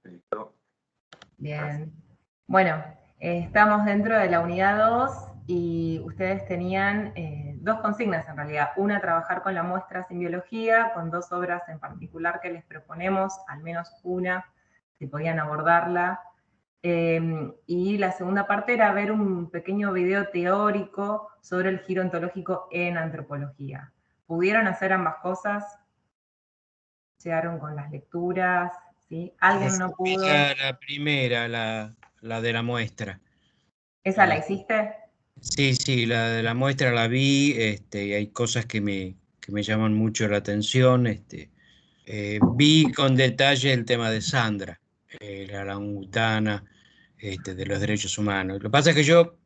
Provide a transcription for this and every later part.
Listo. Bien. Bueno, estamos dentro de la unidad 2 y ustedes tenían dos consignas en realidad. Una, trabajar con la muestra sin biología, con dos obras en particular que les proponemos, al menos una, si podían abordarla. Y la segunda parte era ver un pequeño video teórico sobre el giro ontológico en antropología. ¿Pudieron hacer ambas cosas? ¿Llegaron con las lecturas? ¿Sí? ¿Alguien no pudo? La primera, la de la muestra. ¿Esa la hiciste? Sí, la de la muestra la vi, y hay cosas que me llaman mucho la atención. Vi con detalle el tema de Sandra, la orangutana, de los derechos humanos. Lo que pasa es que yo,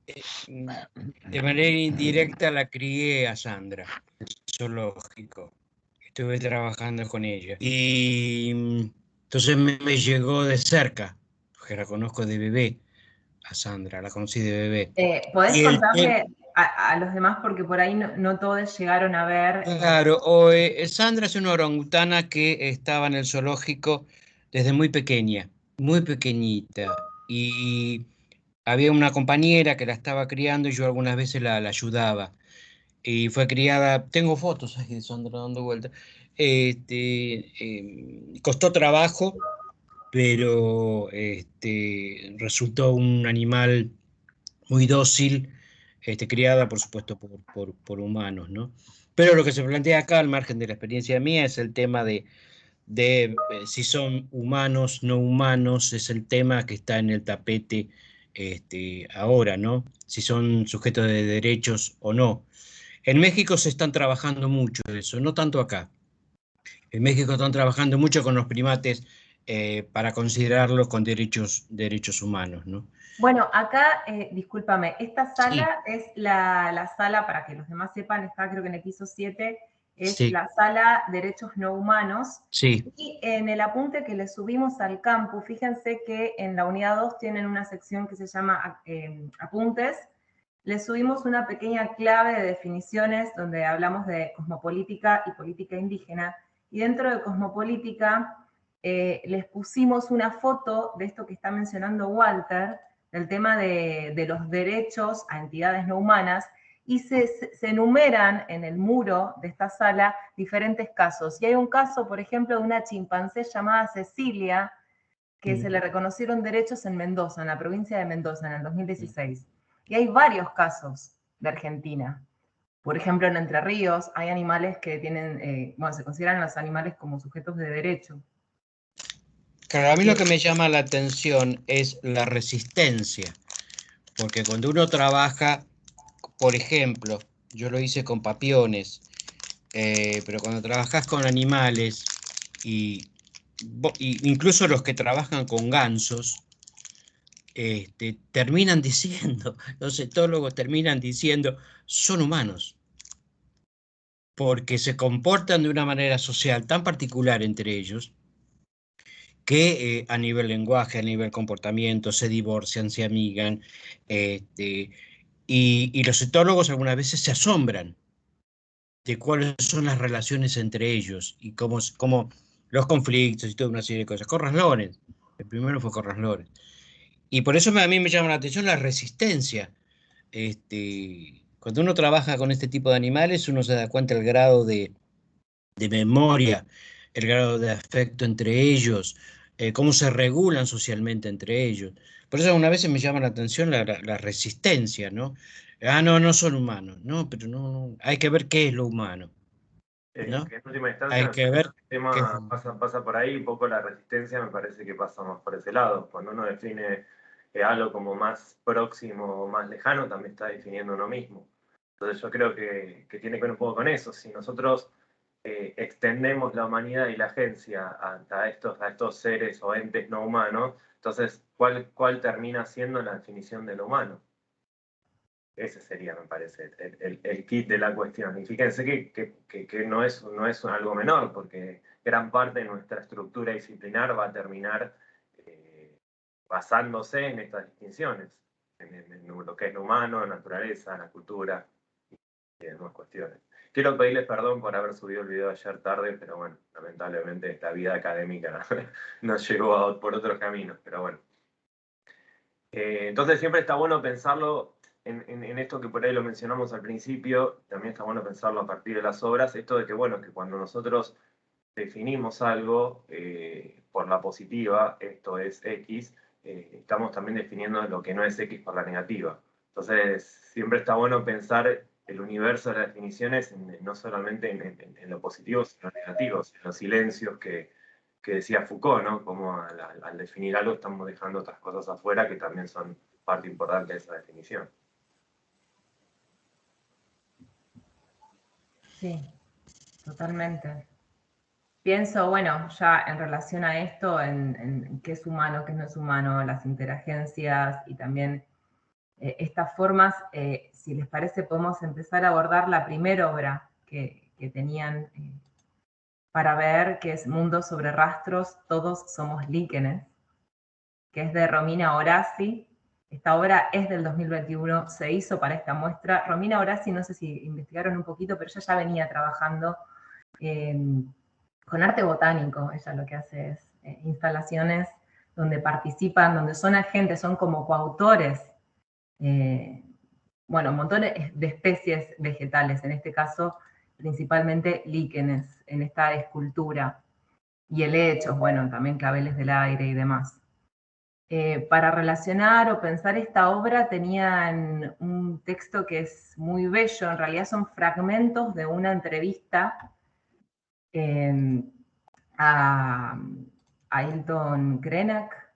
de manera indirecta, la crié a Sandra, el zoológico. Estuve trabajando con ella. Y entonces me llegó de cerca, porque la conozco de bebé, a Sandra, la conocí de bebé. ¿Podés Y contarle a los demás, porque por ahí no todos llegaron a ver? Claro, Sandra es una orangutana que estaba en el zoológico desde muy pequeña, muy pequeñita. Y había una compañera que la estaba criando y yo algunas veces la ayudaba. Y fue criada, tengo fotos ahí de Sandra dando vueltas. Costó trabajo, pero resultó un animal muy dócil, criada por supuesto por humanos, ¿no? Pero lo que se plantea acá, al margen de la experiencia mía, es el tema de si son humanos, no humanos, es el tema que está en el tapete ahora, ¿no? Si son sujetos de derechos o no. En México se están trabajando mucho eso, no tanto acá. En México están trabajando mucho con los primates para considerarlos con derechos humanos, ¿no? Bueno, acá, discúlpame, esta Sí, sala es la sala, para que los demás sepan, está creo que en el piso 7, es sí, la sala Derechos No Humanos. sí. Y en el apunte que le subimos al campus, fíjense que en la unidad 2 tienen una sección que se llama Apuntes. Le subimos una pequeña clave de definiciones donde hablamos de cosmopolítica y política indígena. Y dentro de cosmopolítica les pusimos una foto de esto que está mencionando Walter, del tema de los derechos a entidades no humanas, y se enumeran en el muro de esta sala diferentes casos. Y hay un caso, por ejemplo, de una chimpancé llamada Cecilia, que se le reconocieron derechos en Mendoza, en la provincia de Mendoza, en el 2016. Y hay varios casos de Argentina. Por ejemplo, en Entre Ríos hay animales que tienen, bueno, se consideran los animales como sujetos de derecho. Claro, a mí lo que me llama la atención es la resistencia, porque cuando uno trabaja, por ejemplo, yo lo hice con papiones, pero cuando trabajas con animales y, y incluso los que trabajan con gansos, terminan diciendo, los etólogos terminan diciendo, son humanos, porque se comportan de una manera social tan particular entre ellos que a nivel lenguaje, a nivel comportamiento, se divorcian, se amigan, este, y los etólogos algunas veces se asombran de cuáles son las relaciones entre ellos y cómo los conflictos y toda una serie de cosas. Corras Lorenz, el primero fue Corras Lorenz. Y por eso a mí me llama la atención la resistencia. Cuando uno trabaja con este tipo de animales, uno se da cuenta del grado de memoria, el grado de afecto entre ellos, cómo se regulan socialmente entre ellos. Por eso algunas veces me llama la atención la resistencia, ¿no? Ah, no, no son humanos, no, pero no, hay que ver qué es lo humano, ¿no? Que en última instancia, Hay me que parece ver que el qué es... tema pasa por ahí, un poco la resistencia me parece que pasa más por ese lado. Cuando uno define algo como más próximo o más lejano, también está definiendo uno mismo. Entonces yo creo que tiene que ver un poco con eso. Si nosotros extendemos la humanidad y la agencia a estos seres o entes no humanos, entonces, ¿cuál termina siendo la definición de lo humano? Ese sería, me parece, el kit de la cuestión. Y fíjense que no es algo menor, porque gran parte de nuestra estructura disciplinar va a terminar basándose en estas distinciones, en lo que es lo humano, la naturaleza, la cultura. y demás cuestiones. Quiero pedirles perdón por haber subido el video ayer tarde, pero bueno, lamentablemente la vida académica nos llevó por otros caminos, pero bueno. Entonces siempre está bueno pensarlo en esto que por ahí lo mencionamos al principio, también está bueno pensarlo a partir de las obras, esto de que, bueno, que cuando nosotros definimos algo por la positiva, esto es X, estamos también definiendo lo que no es X por la negativa. Entonces, siempre está bueno pensar el universo de las definiciones no solamente en lo positivo, sino en lo negativo, en los silencios que decía Foucault, ¿no? Como al definir algo estamos dejando otras cosas afuera que también son parte importante de esa definición. Sí, totalmente. Pienso, bueno, ya en relación a esto, en qué es humano, qué no es humano, las interagencias y también estas formas, si les parece, podemos empezar a abordar la primera obra que tenían para ver, que es Mundo sobre rastros, todos somos líquenes, que es de Romina Horaci. Esta obra es del 2021, se hizo para esta muestra. Romina Horaci, no sé si investigaron un poquito, pero ella ya venía trabajando con arte botánico. Ella lo que hace es instalaciones donde participan, donde son agentes, son como coautores, bueno, montones de especies vegetales, en este caso principalmente líquenes, en esta escultura, y helechos, bueno, también claveles del aire y demás. Para relacionar o pensar esta obra tenían un texto que es muy bello, en realidad son fragmentos de una entrevista a Ailton Krenak,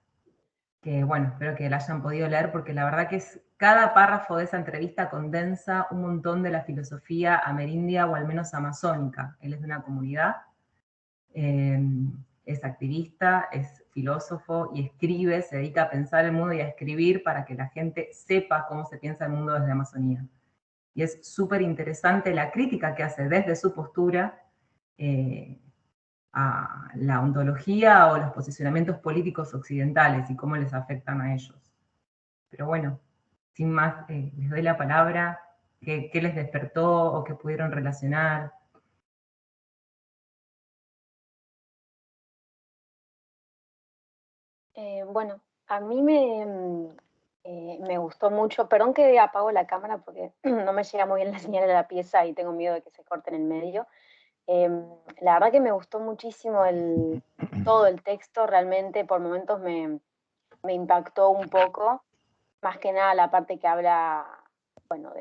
que bueno, espero que la hayan podido leer porque la verdad que cada párrafo de esa entrevista condensa un montón de la filosofía amerindia o al menos amazónica. Él es de una comunidad, es activista, es filósofo y escribe, se dedica a pensar el mundo y a escribir para que la gente sepa cómo se piensa el mundo desde Amazonía. Y es súper interesante la crítica que hace desde su postura a la ontología o los posicionamientos políticos occidentales y cómo les afectan a ellos. Pero bueno, sin más, les doy la palabra. ¿Qué les despertó o qué pudieron relacionar? Bueno, a mí me gustó mucho. Perdón que apago la cámara porque no me llega muy bien la señal de la pieza y tengo miedo de que se corte en el medio. La verdad que me gustó muchísimo todo el texto, realmente por momentos me impactó un poco, más que nada la parte que habla, bueno,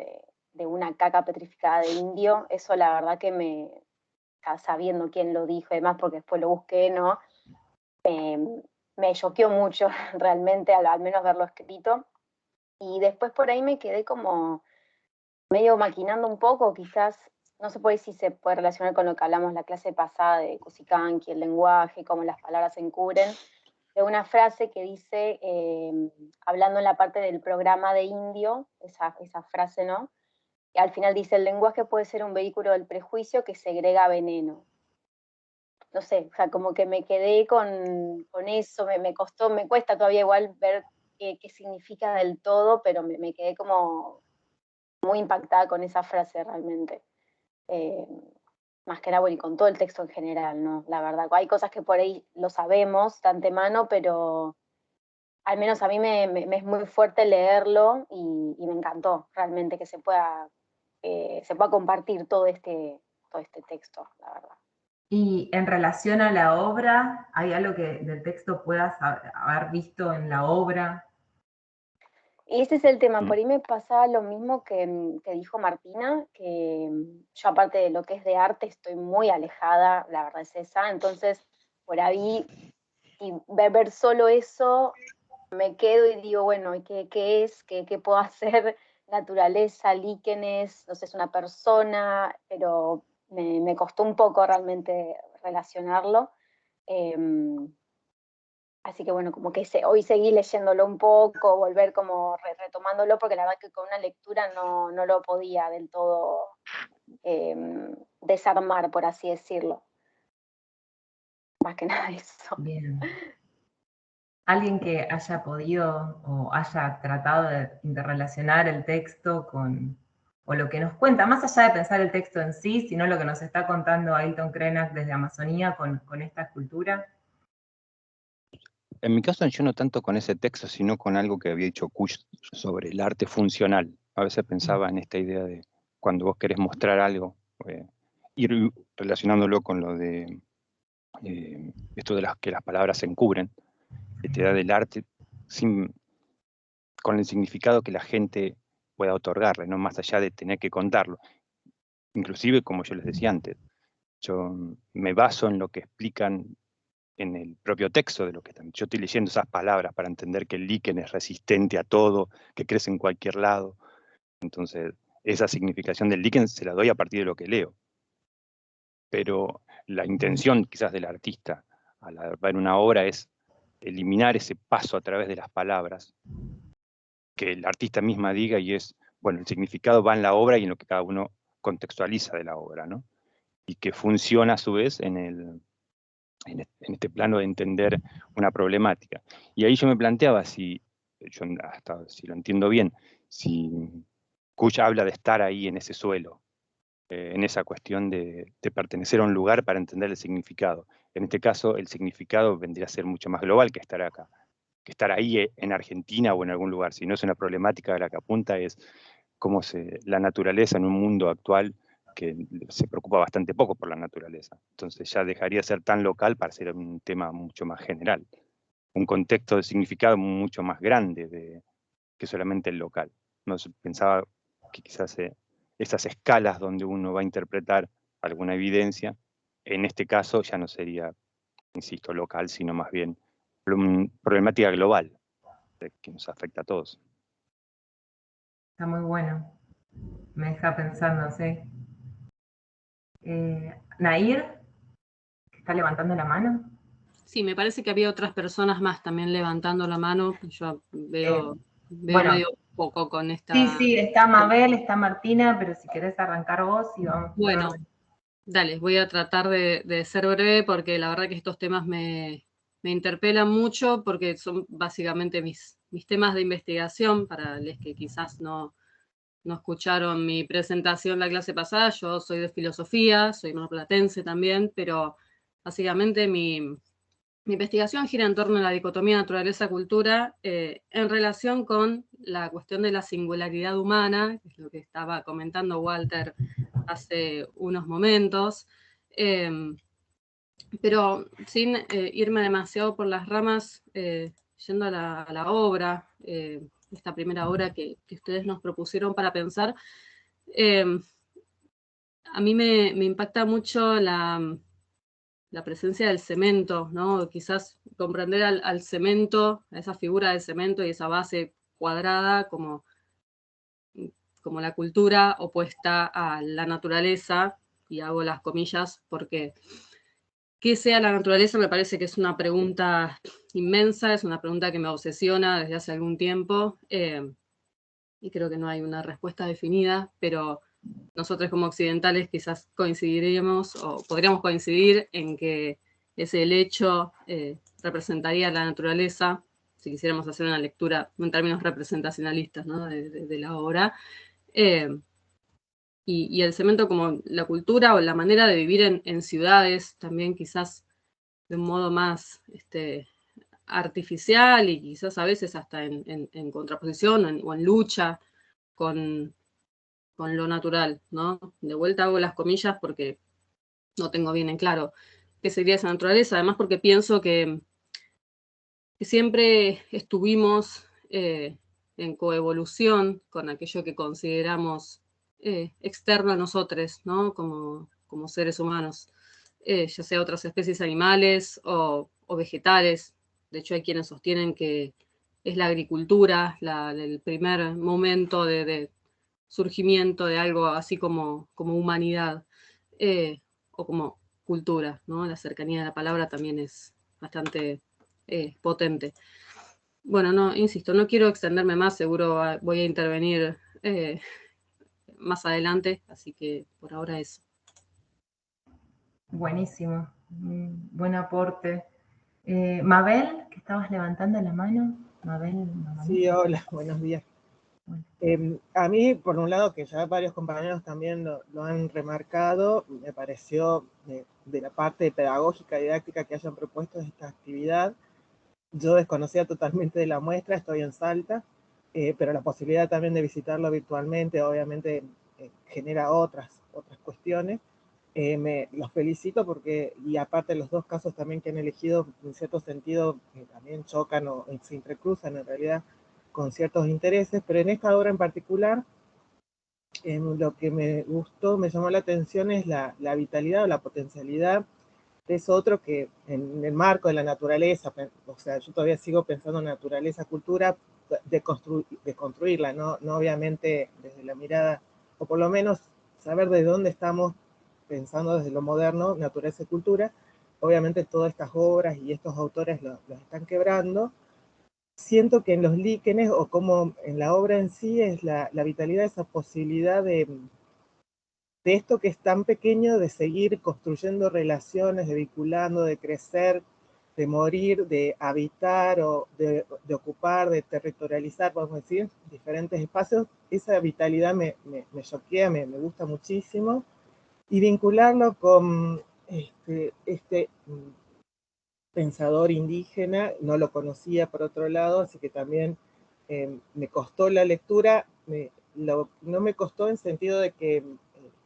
de una caca petrificada de indio. Eso la verdad que sabiendo quién lo dijo y demás, porque después lo busqué, ¿no? Me choqueó mucho realmente, al menos verlo escrito. Y después por ahí me quedé como medio maquinando un poco, quizás, no sé por ahí si se puede relacionar con lo que hablamos la clase pasada de Kusikanki, el lenguaje, cómo las palabras se encubren, de una frase que dice, hablando en la parte del programa de indio, esa frase, ¿no? Y al final dice, el lenguaje puede ser un vehículo del prejuicio que segrega veneno. No sé, o sea, como que me quedé con eso, me cuesta todavía igual ver qué significa del todo, pero me quedé como muy impactada con esa frase realmente. Más que nada, bueno, y con todo el texto en general, ¿no? La verdad, hay cosas que por ahí lo sabemos de antemano, pero al menos a mí me es muy fuerte leerlo y me encantó realmente que se pueda compartir todo este texto, la verdad. Y en relación a la obra, ¿hay algo que del texto puedas haber visto en la obra? Y ese es el tema, por ahí me pasaba lo mismo que dijo Martina, que yo aparte de lo que es de arte estoy muy alejada, la verdad es esa, entonces por ahí y ver solo eso, me quedo y digo, bueno, ¿y qué es? ¿Qué puedo hacer? Naturaleza, líquenes, no sé, es una persona, pero me costó un poco realmente relacionarlo. Así que bueno, como que hoy seguí leyéndolo un poco, volver como retomándolo, porque la verdad que con una lectura no lo podía del todo desarmar, por así decirlo. Más que nada eso. Bien. ¿Alguien que haya podido o haya tratado de interrelacionar el texto con o lo que nos cuenta, más allá de pensar el texto en sí, sino lo que nos está contando Ailton Krenak desde Amazonía con esta escultura? En mi caso, yo no tanto con ese texto, sino con algo que había dicho Kush sobre el arte funcional. A veces pensaba en esta idea de cuando vos querés mostrar algo, ir relacionándolo con lo de esto de que las palabras se encubren, la idea del arte con el significado que la gente pueda otorgarle, no más allá de tener que contarlo. Inclusive, como yo les decía antes, yo me baso en lo que explican en el propio texto de lo que están. Yo estoy leyendo esas palabras para entender que el líquen es resistente a todo, que crece en cualquier lado. Entonces, esa significación del líquen se la doy a partir de lo que leo. Pero la intención quizás del artista al ver una obra es eliminar ese paso a través de las palabras, que el artista misma diga, y es, bueno, el significado va en la obra y en lo que cada uno contextualiza de la obra, ¿no? Y que funciona a su vez en este plano de entender una problemática. Y ahí yo me planteaba si lo entiendo bien, si Kush habla de estar ahí en ese suelo, en esa cuestión de pertenecer a un lugar para entender el significado. En este caso, el significado vendría a ser mucho más global que estar acá, que estar ahí en Argentina o en algún lugar. Si no es una problemática de la que apunta, es cómo la naturaleza en un mundo actual que se preocupa bastante poco por la naturaleza. Entonces ya dejaría de ser tan local para ser un tema mucho más general, un contexto de significado mucho más grande que solamente el local. No pensaba que quizás esas escalas donde uno va a interpretar alguna evidencia, en este caso ya no sería, insisto, local, sino más bien problemática global que nos afecta a todos. Está muy bueno. Me deja pensando, sí. Nair, que está levantando la mano. Sí, me parece que había otras personas más también levantando la mano. Yo veo bueno, medio poco con esta... Sí, está Mabel, está Martina, pero si querés arrancar vos y vamos. Bueno, dale, voy a tratar de ser breve porque la verdad que estos temas me interpelan mucho porque son básicamente mis temas de investigación. Para los que quizás no escucharon mi presentación la clase pasada, yo soy de filosofía, soy marplatense también, pero básicamente mi investigación gira en torno a la dicotomía naturaleza-cultura en relación con la cuestión de la singularidad humana, que es lo que estaba comentando Walter hace unos momentos, pero sin irme demasiado por las ramas, yendo a la obra, esta primera obra que ustedes nos propusieron para pensar, a mí me impacta mucho la presencia del cemento, ¿no? Quizás comprender al cemento, a esa figura del cemento y esa base cuadrada como la cultura opuesta a la naturaleza, y hago las comillas porque ¿qué sea la naturaleza? Me parece que es una pregunta inmensa, es una pregunta que me obsesiona desde hace algún tiempo, y creo que no hay una respuesta definida, pero nosotros como occidentales quizás coincidiríamos o podríamos coincidir en que ese hecho representaría la naturaleza, si quisiéramos hacer una lectura en términos representacionalistas, ¿no? de la obra, y el cemento como la cultura o la manera de vivir en ciudades, también quizás de un modo más artificial y quizás a veces hasta en contraposición o en lucha con lo natural, ¿no? De vuelta hago las comillas porque no tengo bien en claro qué sería esa naturaleza, además porque pienso que siempre estuvimos en coevolución con aquello que consideramos externo a nosotros, ¿no? Como seres humanos, ya sea otras especies animales o vegetales. De hecho, hay quienes sostienen que es la agricultura el primer momento de surgimiento de algo así como humanidad o como cultura, ¿no? La cercanía de la palabra también es bastante potente. Bueno, no, insisto, no quiero extenderme más, seguro voy a intervenir más adelante, así que por ahora eso. Buenísimo, buen aporte. Mabel, que estabas levantando la mano. Mabel. Sí, hola, buenos días. A mí, por un lado, que ya varios compañeros también lo han remarcado, me pareció de la parte pedagógica y didáctica que hayan propuesto esta actividad. Yo desconocía totalmente de la muestra, estoy en Salta, pero la posibilidad también de visitarlo virtualmente obviamente genera otras cuestiones. Los felicito porque, y aparte los dos casos también que han elegido, en cierto sentido, también chocan o se entrecruzan en realidad con ciertos intereses, pero en esta obra en particular, lo que me gustó, me llamó la atención es la vitalidad o la potencialidad de eso otro que en el marco de la naturaleza, o sea, yo todavía sigo pensando en naturaleza, cultura, de construirla, no obviamente desde la mirada, o por lo menos saber de dónde estamos pensando desde lo moderno, naturaleza y cultura. Obviamente todas estas obras y estos autores los están quebrando. Siento que en los líquenes, o como en la obra en sí, es la vitalidad, esa posibilidad de esto que es tan pequeño, de seguir construyendo relaciones, de vinculando, de crecer, de morir, de habitar o de ocupar, de territorializar, podemos decir, diferentes espacios. Esa vitalidad me choquea, me gusta muchísimo. Y vincularlo con este pensador indígena, no lo conocía por otro lado, así que también me costó la lectura, no me costó en sentido de que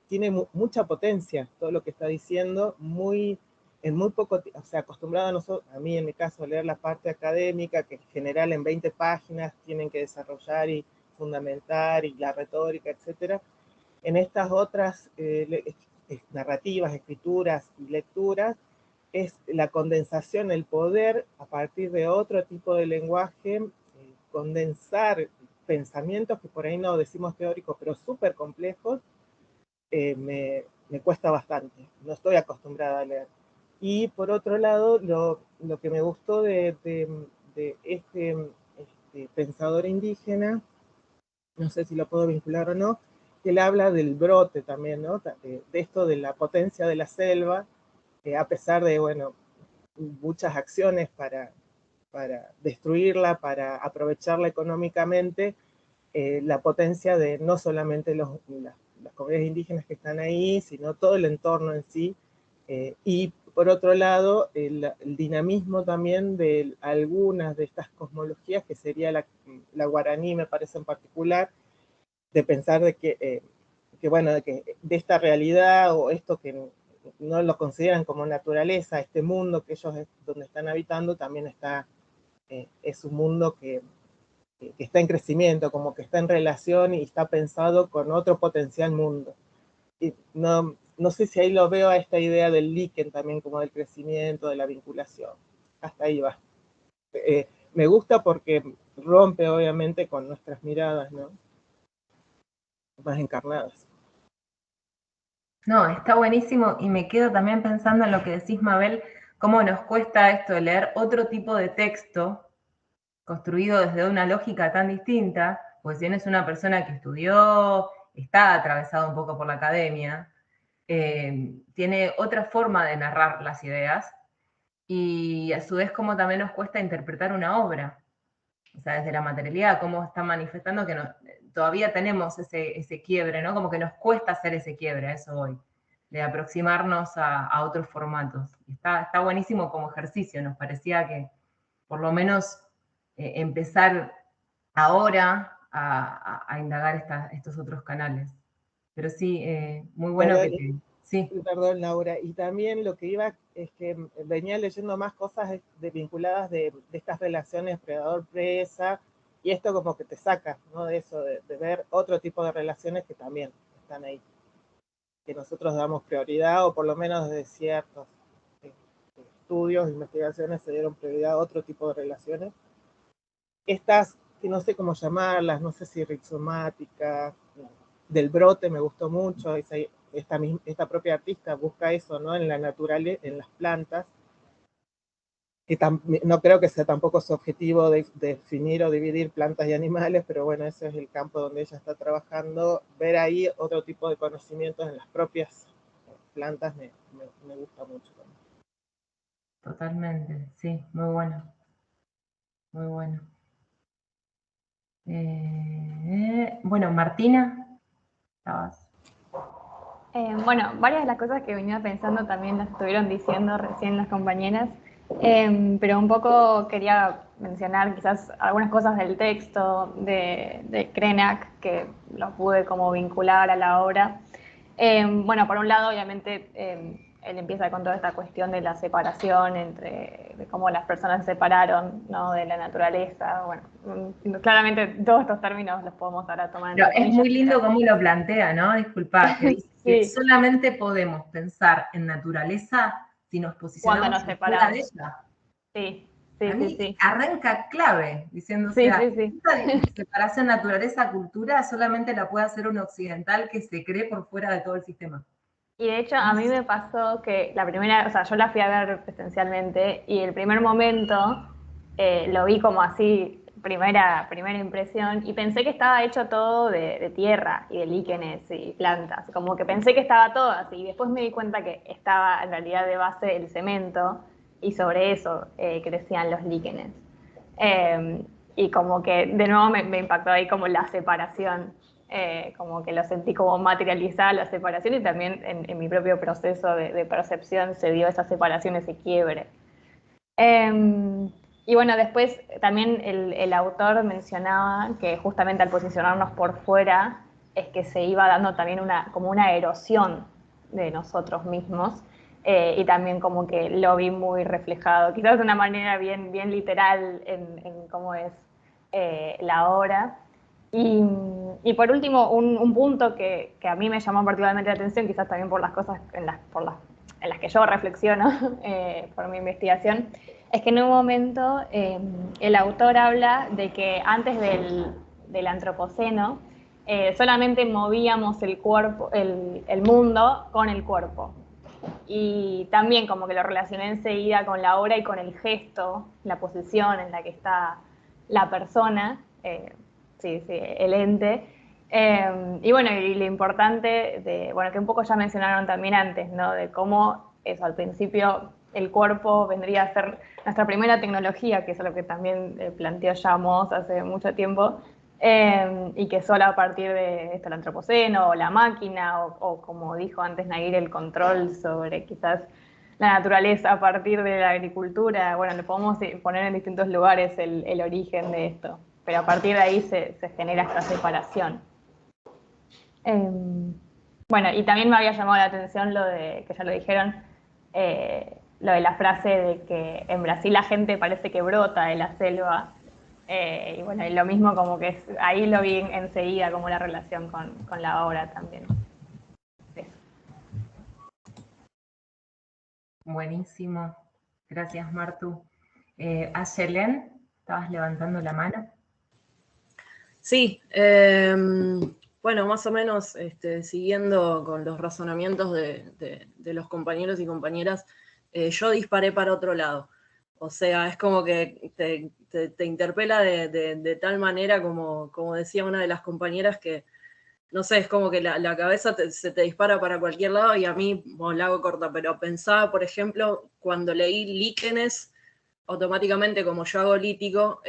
tiene mucha potencia todo lo que está diciendo, en muy poco, o sea, acostumbrado a mí en mi caso a leer la parte académica, que en general en 20 páginas tienen que desarrollar y fundamentar, y la retórica, etcétera. En estas otras narrativas, escrituras y lecturas, es la condensación, el poder, a partir de otro tipo de lenguaje, condensar pensamientos que por ahí no decimos teóricos, pero súper complejos, me cuesta bastante. No estoy acostumbrada a leer. Y por otro lado, lo que me gustó de este pensador indígena, no sé si lo puedo vincular o no, que él habla del brote también, ¿no? De esto de la potencia de la selva, a pesar de, bueno, muchas acciones para destruirla, para aprovecharla económicamente, la potencia de no solamente las comunidades indígenas que están ahí, sino todo el entorno en sí, y por otro lado, el dinamismo también de algunas de estas cosmologías, que sería la guaraní, me parece en particular, de pensar de que bueno, de esta realidad o esto que no lo consideran como naturaleza, este mundo que ellos donde están habitando también está, es un mundo que está en crecimiento, como que está en relación y está pensado con otro potencial mundo. Y no sé si ahí lo veo a esta idea del líquen también, como del crecimiento, de la vinculación. Hasta ahí va. Me gusta porque rompe obviamente con nuestras miradas, ¿no? Más encarnadas. No, está buenísimo y me quedo también pensando en lo que decís, Mabel, cómo nos cuesta esto de leer otro tipo de texto construido desde una lógica tan distinta, pues si eres una persona que estudió, está atravesado un poco por la academia, tiene otra forma de narrar las ideas y a su vez cómo también nos cuesta interpretar una obra. O sea, desde la materialidad, cómo está manifestando que todavía tenemos ese quiebre, ¿no? Como que nos cuesta hacer ese quiebre, a eso voy, de aproximarnos a otros formatos. Está buenísimo como ejercicio, nos parecía que por lo menos empezar ahora a indagar estos otros canales. Pero sí, muy bueno que te... Sí. Perdón, Laura. Y también lo que iba es que venía leyendo más cosas vinculadas de estas relaciones predador-presa, y esto como que te saca, ¿no? De eso, de ver otro tipo de relaciones que también están ahí, que nosotros damos prioridad, o por lo menos de ciertos estudios, investigaciones se dieron prioridad a otro tipo de relaciones. Estas, que no sé cómo llamarlas, no sé si rizomáticas, del brote me gustó mucho, esta propia artista busca eso, ¿no? En la naturaleza, en las plantas, que no creo que sea tampoco su objetivo de definir o dividir plantas y animales, pero bueno, ese es el campo donde ella está trabajando. Ver ahí otro tipo de conocimientos en las propias plantas me gusta mucho también. Totalmente, sí, muy bueno. Muy bueno. Bueno, Martina, estabas. Bueno, varias de las cosas que venía pensando también las estuvieron diciendo recién las compañeras, pero un poco quería mencionar quizás algunas cosas del texto de Krenak que lo pude como vincular a la obra. Bueno, por un lado, obviamente, él empieza con toda esta cuestión de la separación de cómo las personas se separaron, ¿no? De la naturaleza. Bueno, claramente todos estos términos los podemos ahora tomar Pero entre es muy comillas. lindo cómo lo plantea, ¿no? Disculpa, que dice que Sí. solamente podemos pensar en naturaleza si nos posicionamos Cuando nos fuera de separamos. ella. Sí, A sí, mí sí, sí. arranca clave, diciendo, o Sí, sea, sí, sí. esta separación naturaleza-cultura solamente la puede hacer un occidental que se cree por fuera de todo el sistema. Y de hecho, a mí me pasó que la primera, o sea, yo la fui a ver presencialmente y el primer momento lo vi como así, primera impresión, y pensé que estaba hecho todo de tierra y de líquenes y plantas, como que pensé que estaba todo así, y después me di cuenta que estaba en realidad de base el cemento y sobre eso crecían los líquenes. Y como que de nuevo me impactó ahí como la separación. Como que lo sentí como materializada la separación y también en mi propio proceso de percepción se dio esa separación, ese quiebre. Y bueno, después también el autor mencionaba que justamente al posicionarnos por fuera es que se iba dando también como una erosión de nosotros mismos, y también como que lo vi muy reflejado, quizás de una manera bien literal en cómo es la obra. Y por último, un punto que a mí me llamó particularmente la atención, quizás también por las cosas en las que yo reflexiono por mi investigación, es que en un momento el autor habla de que antes del antropoceno solamente movíamos el cuerpo, el mundo con el cuerpo. Y también como que lo relacioné enseguida con la obra y con el gesto, la posición en la que está la persona, el ente. Y bueno, y lo importante bueno, que un poco ya mencionaron también antes, ¿no? De cómo eso, al principio el cuerpo vendría a ser nuestra primera tecnología, que es lo que también planteó ya Moss hace mucho tiempo, y que solo a partir de esto, el antropoceno o la máquina, o como dijo antes Nair, el control sobre quizás la naturaleza a partir de la agricultura, bueno, le podemos poner en distintos lugares el origen de esto, pero a partir de ahí se genera esta separación. Bueno, y también me había llamado la atención lo de, que ya lo dijeron, lo de la frase de que en Brasil la gente parece que brota de la selva, y bueno, y lo mismo como que ahí lo vi enseguida como la relación con la obra también. Eso. Buenísimo. Gracias, Martu. Ayelen, estabas levantando la mano. Sí, bueno, más o menos siguiendo con los razonamientos de los compañeros y compañeras, yo disparé para otro lado. O sea, es como que te interpela de tal manera como decía una de las compañeras que, no sé, es como que la cabeza se te dispara para cualquier lado y a mí, bueno, la hago corta, pero pensaba, por ejemplo, cuando leí líquenes, automáticamente como yo hago lítico,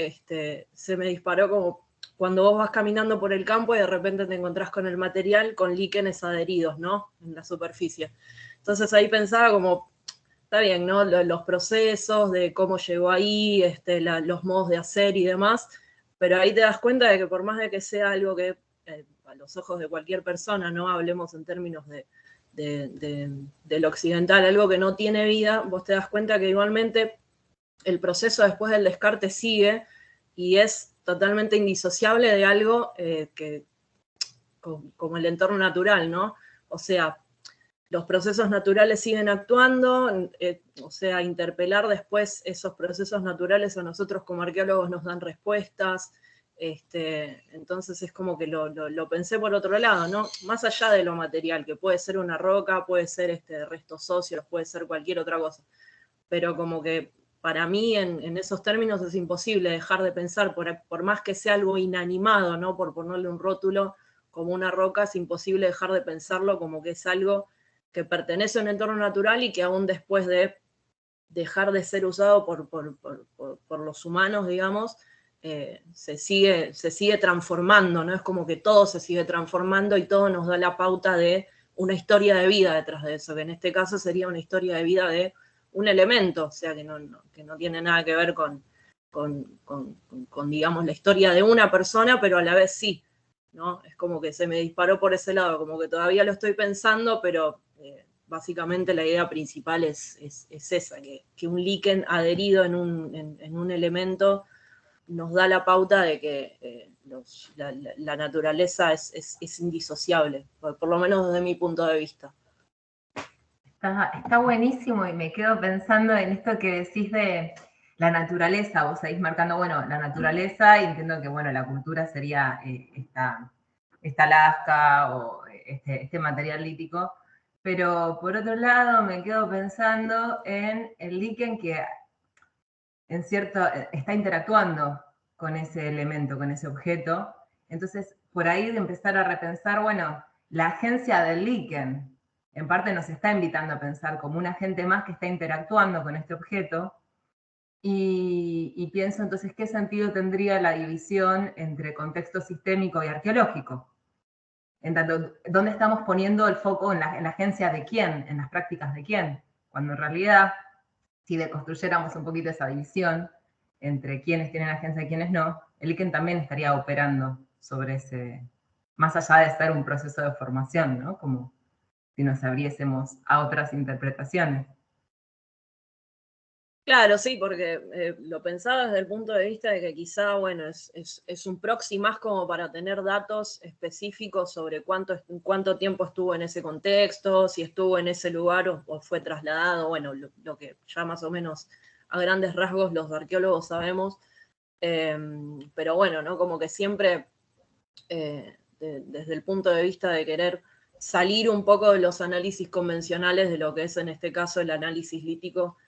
se me disparó como cuando vos vas caminando por el campo y de repente te encontrás con el material con líquenes adheridos, ¿no? En la superficie. Entonces ahí pensaba como, está bien, ¿no? Los procesos de cómo llegó ahí, los modos de hacer y demás, pero ahí te das cuenta de que por más de que sea algo que a los ojos de cualquier persona, no hablemos en términos del occidental, algo que no tiene vida, vos te das cuenta que igualmente el proceso después del descarte sigue y es totalmente indisociable de algo como el entorno natural, ¿no? O sea, los procesos naturales siguen actuando, o sea, interpelar después esos procesos naturales a nosotros como arqueólogos nos dan respuestas, entonces es como que lo pensé por otro lado, ¿no? Más allá de lo material, que puede ser una roca, puede ser restos óseos, puede ser cualquier otra cosa, pero como que para mí en esos términos es imposible dejar de pensar, por más que sea algo inanimado, ¿no? Por ponerle un rótulo como una roca, es imposible dejar de pensarlo como que es algo que pertenece a un entorno natural y que aún después de dejar de ser usado por los humanos, digamos, se sigue transformando, ¿no? Es como que todo se sigue transformando y todo nos da la pauta de una historia de vida detrás de eso, que en este caso sería una historia de vida de un elemento, o sea, que no tiene nada que ver con, digamos, la historia de una persona, pero a la vez sí, ¿no? Es como que se me disparó por ese lado, como que todavía lo estoy pensando, pero básicamente la idea principal es esa, que un líquen adherido en un elemento nos da la pauta de que la naturaleza es indisociable, por lo menos desde mi punto de vista. Está buenísimo y me quedo pensando en esto que decís de la naturaleza. Vos seguís marcando, bueno, la naturaleza, y entiendo que, bueno, la cultura sería esta lasca o este material lítico. Pero por otro lado, me quedo pensando en el líquen que en cierto está interactuando con ese elemento, con ese objeto. Entonces, por ahí de empezar a repensar, bueno, la agencia del líquen, en parte nos está invitando a pensar como un agente más que está interactuando con este objeto, y pienso entonces qué sentido tendría la división entre contexto sistémico y arqueológico. En tanto, ¿dónde estamos poniendo el foco en la agencia de quién, en las prácticas de quién? Cuando en realidad, si deconstruyéramos un poquito esa división entre quienes tienen agencia y quienes no, el líquen también estaría operando sobre ese, más allá de ser un proceso de formación, ¿no? Como si nos abriésemos a otras interpretaciones. Claro, sí, porque lo pensaba desde el punto de vista de que quizá, bueno, es un proxy más como para tener datos específicos sobre cuánto tiempo estuvo en ese contexto, si estuvo en ese lugar o fue trasladado, bueno, lo que ya más o menos a grandes rasgos los arqueólogos sabemos, pero bueno, ¿no? Como que siempre desde el punto de vista de querer salir un poco de los análisis convencionales de lo que es en este caso el análisis lítico,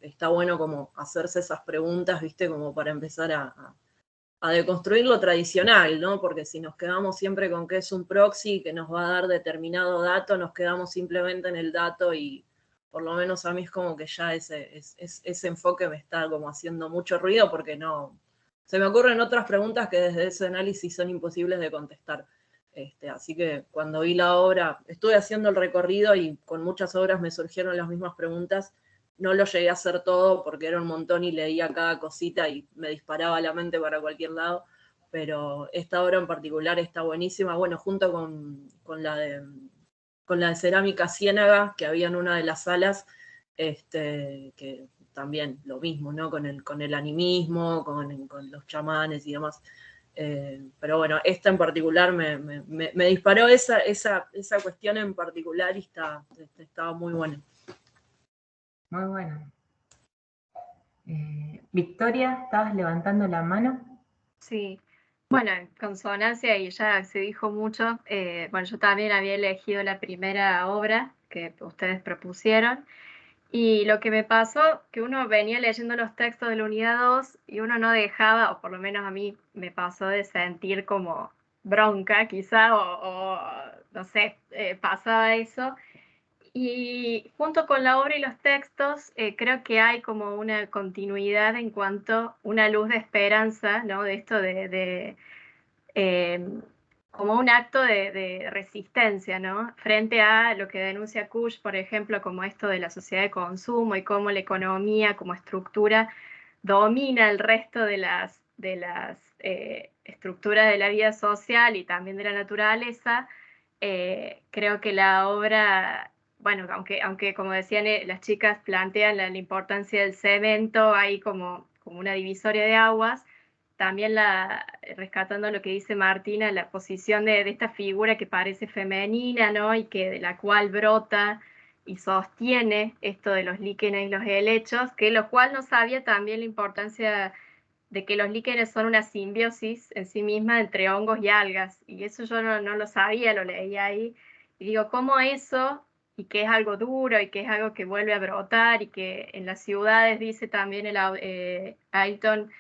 está bueno como hacerse esas preguntas, ¿viste? Como para empezar a deconstruir lo tradicional, ¿no? Porque si nos quedamos siempre con que es un proxy que nos va a dar determinado dato, nos quedamos simplemente en el dato y por lo menos a mí es como que ya ese enfoque me está como haciendo mucho ruido porque no... Se me ocurren otras preguntas que desde ese análisis son imposibles de contestar. Así que cuando vi la obra, estuve haciendo el recorrido y con muchas obras me surgieron las mismas preguntas. No lo llegué a hacer todo porque era un montón y leía cada cosita y me disparaba la mente para cualquier lado, pero esta obra en particular está buenísima, bueno, junto con la de Cerámica Ciénaga, que había en una de las salas, que también lo mismo, ¿no? Con el animismo, con los chamanes y demás. Pero bueno, esta en particular me disparó esa cuestión en particular y estaba muy buena. Muy bueno. Victoria, ¿estabas levantando la mano? Sí, bueno, en consonancia y ya se dijo mucho, bueno, yo también había elegido la primera obra que ustedes propusieron y lo que me pasó, que uno venía leyendo los textos de la unidad 2 y uno no dejaba, o por lo menos a mí me pasó de sentir como bronca quizá, o no sé, pasaba eso. Y junto con la obra y los textos, creo que hay como una continuidad en cuanto a una luz de esperanza, ¿no? De esto como un acto de resistencia, ¿no? Frente a lo que denuncia Kusch, por ejemplo, como esto de la sociedad de consumo y cómo la economía como estructura domina el resto de las estructuras de la vida social y también de la naturaleza. Creo que la obra, bueno, aunque como decían las chicas plantean la importancia del cemento, hay como una divisoria de aguas, también rescatando lo que dice Martina, la posición de esta figura que parece femenina, ¿no? Y de la cual brota y sostiene esto de los líquenes y los helechos, que lo cual no sabía también la importancia de que los líquenes son una simbiosis en sí misma entre hongos y algas, y eso yo no lo sabía, lo leí ahí, y digo, ¿cómo eso, y que es algo duro, y que es algo que vuelve a brotar, y que en las ciudades, dice también Ailton,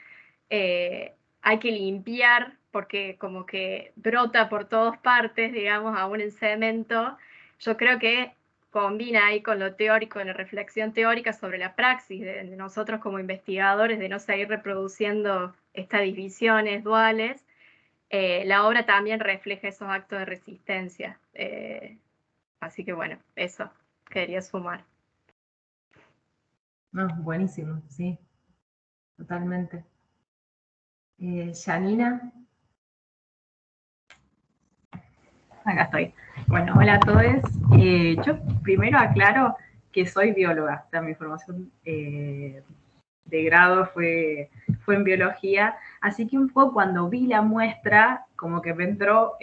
hay que limpiar, porque como que brota por todas partes, digamos, aún en cemento? Yo creo que combina ahí con lo teórico, en la reflexión teórica sobre la praxis de nosotros como investigadores, de no seguir reproduciendo estas divisiones duales, la obra también refleja esos actos de resistencia. Así que bueno, eso quería sumar. No, buenísimo, sí, totalmente. Janina. Acá estoy. Bueno, hola a todos. Yo primero aclaro que soy bióloga, o sea, mi formación de grado fue en biología, así que un poco cuando vi la muestra, como que me entró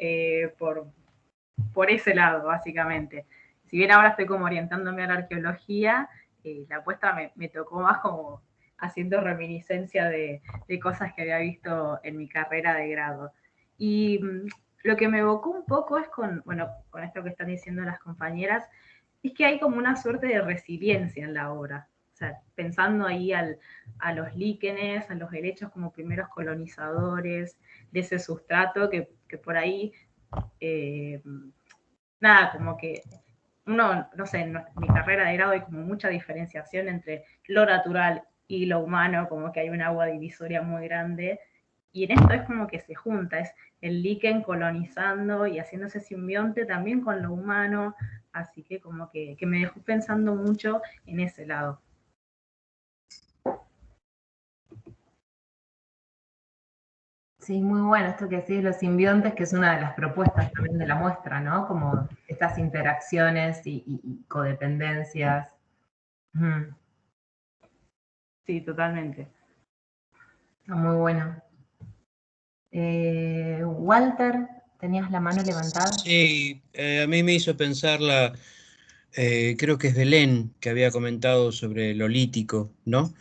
por ese lado, básicamente. Si bien ahora estoy como orientándome a la arqueología, la apuesta me tocó más como haciendo reminiscencia de cosas que había visto en mi carrera de grado. Y lo que me evocó un poco es con esto que están diciendo las compañeras, es que hay como una suerte de resiliencia en la obra. O sea, pensando ahí a los líquenes, a los helechos como primeros colonizadores de ese sustrato que por ahí, nada, como que uno, no sé, en mi carrera de grado hay como mucha diferenciación entre lo natural y lo humano, como que hay un agua divisoria muy grande, y en esto es como que se junta, es el líquen colonizando y haciéndose simbionte también con lo humano, así que como que me dejó pensando mucho en ese lado. Sí, muy bueno esto que decís de los simbiontes, que es una de las propuestas también de la muestra, ¿no? Como estas interacciones y codependencias. Sí, totalmente. Está muy bueno. Walter, tenías la mano levantada. Sí, a mí me hizo pensar creo que es Belén que había comentado sobre lo lítico, ¿no?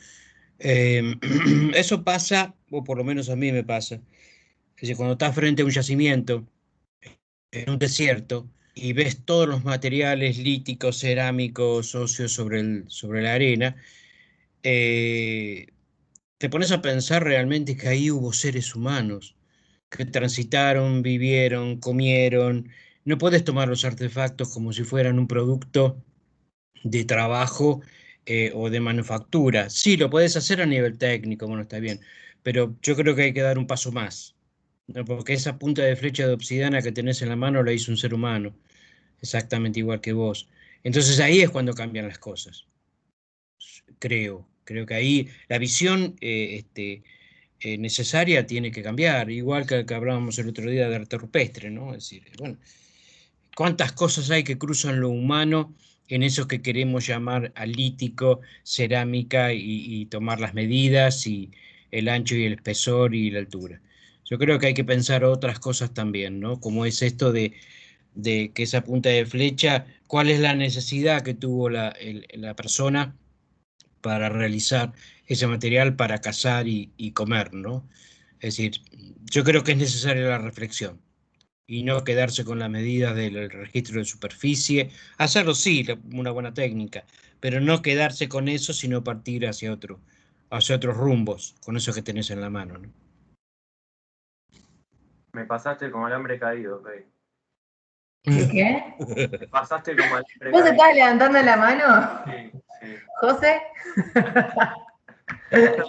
Eso pasa, o por lo menos a mí me pasa, es decir, cuando estás frente a un yacimiento, en un desierto, y ves todos los materiales líticos, cerámicos, óseos sobre la arena, te pones a pensar realmente que ahí hubo seres humanos que transitaron, vivieron, comieron. No puedes tomar los artefactos como si fueran un producto de trabajo o de manufactura. Sí, lo puedes hacer a nivel técnico, bueno, está bien, pero yo creo que hay que dar un paso más, ¿no? Porque esa punta de flecha de obsidiana que tenés en la mano la hizo un ser humano, exactamente igual que vos. Entonces ahí es cuando cambian las cosas, creo que ahí la visión necesaria tiene que cambiar, igual que hablábamos el otro día de arte rupestre, ¿no? Es decir, bueno, cuántas cosas hay que cruzan lo humano en eso que queremos llamar alítico, cerámica y tomar las medidas y el ancho y el espesor y la altura. Yo creo que hay que pensar otras cosas también, ¿no? Como es esto de que esa punta de flecha, cuál es la necesidad que tuvo la persona para realizar ese material para cazar y comer, ¿no? Es decir, yo creo que es necesaria la reflexión y no quedarse con las medidas del registro de superficie. Hacerlo sí, una buena técnica, pero no quedarse con eso, sino partir hacia otros rumbos, con eso que tenés en la mano, ¿no? Me pasaste como alambre caído, ok. ¿Qué? Me pasaste como alambre ¿Vos caído. estabas levantando la mano? Sí, sí. ¿José?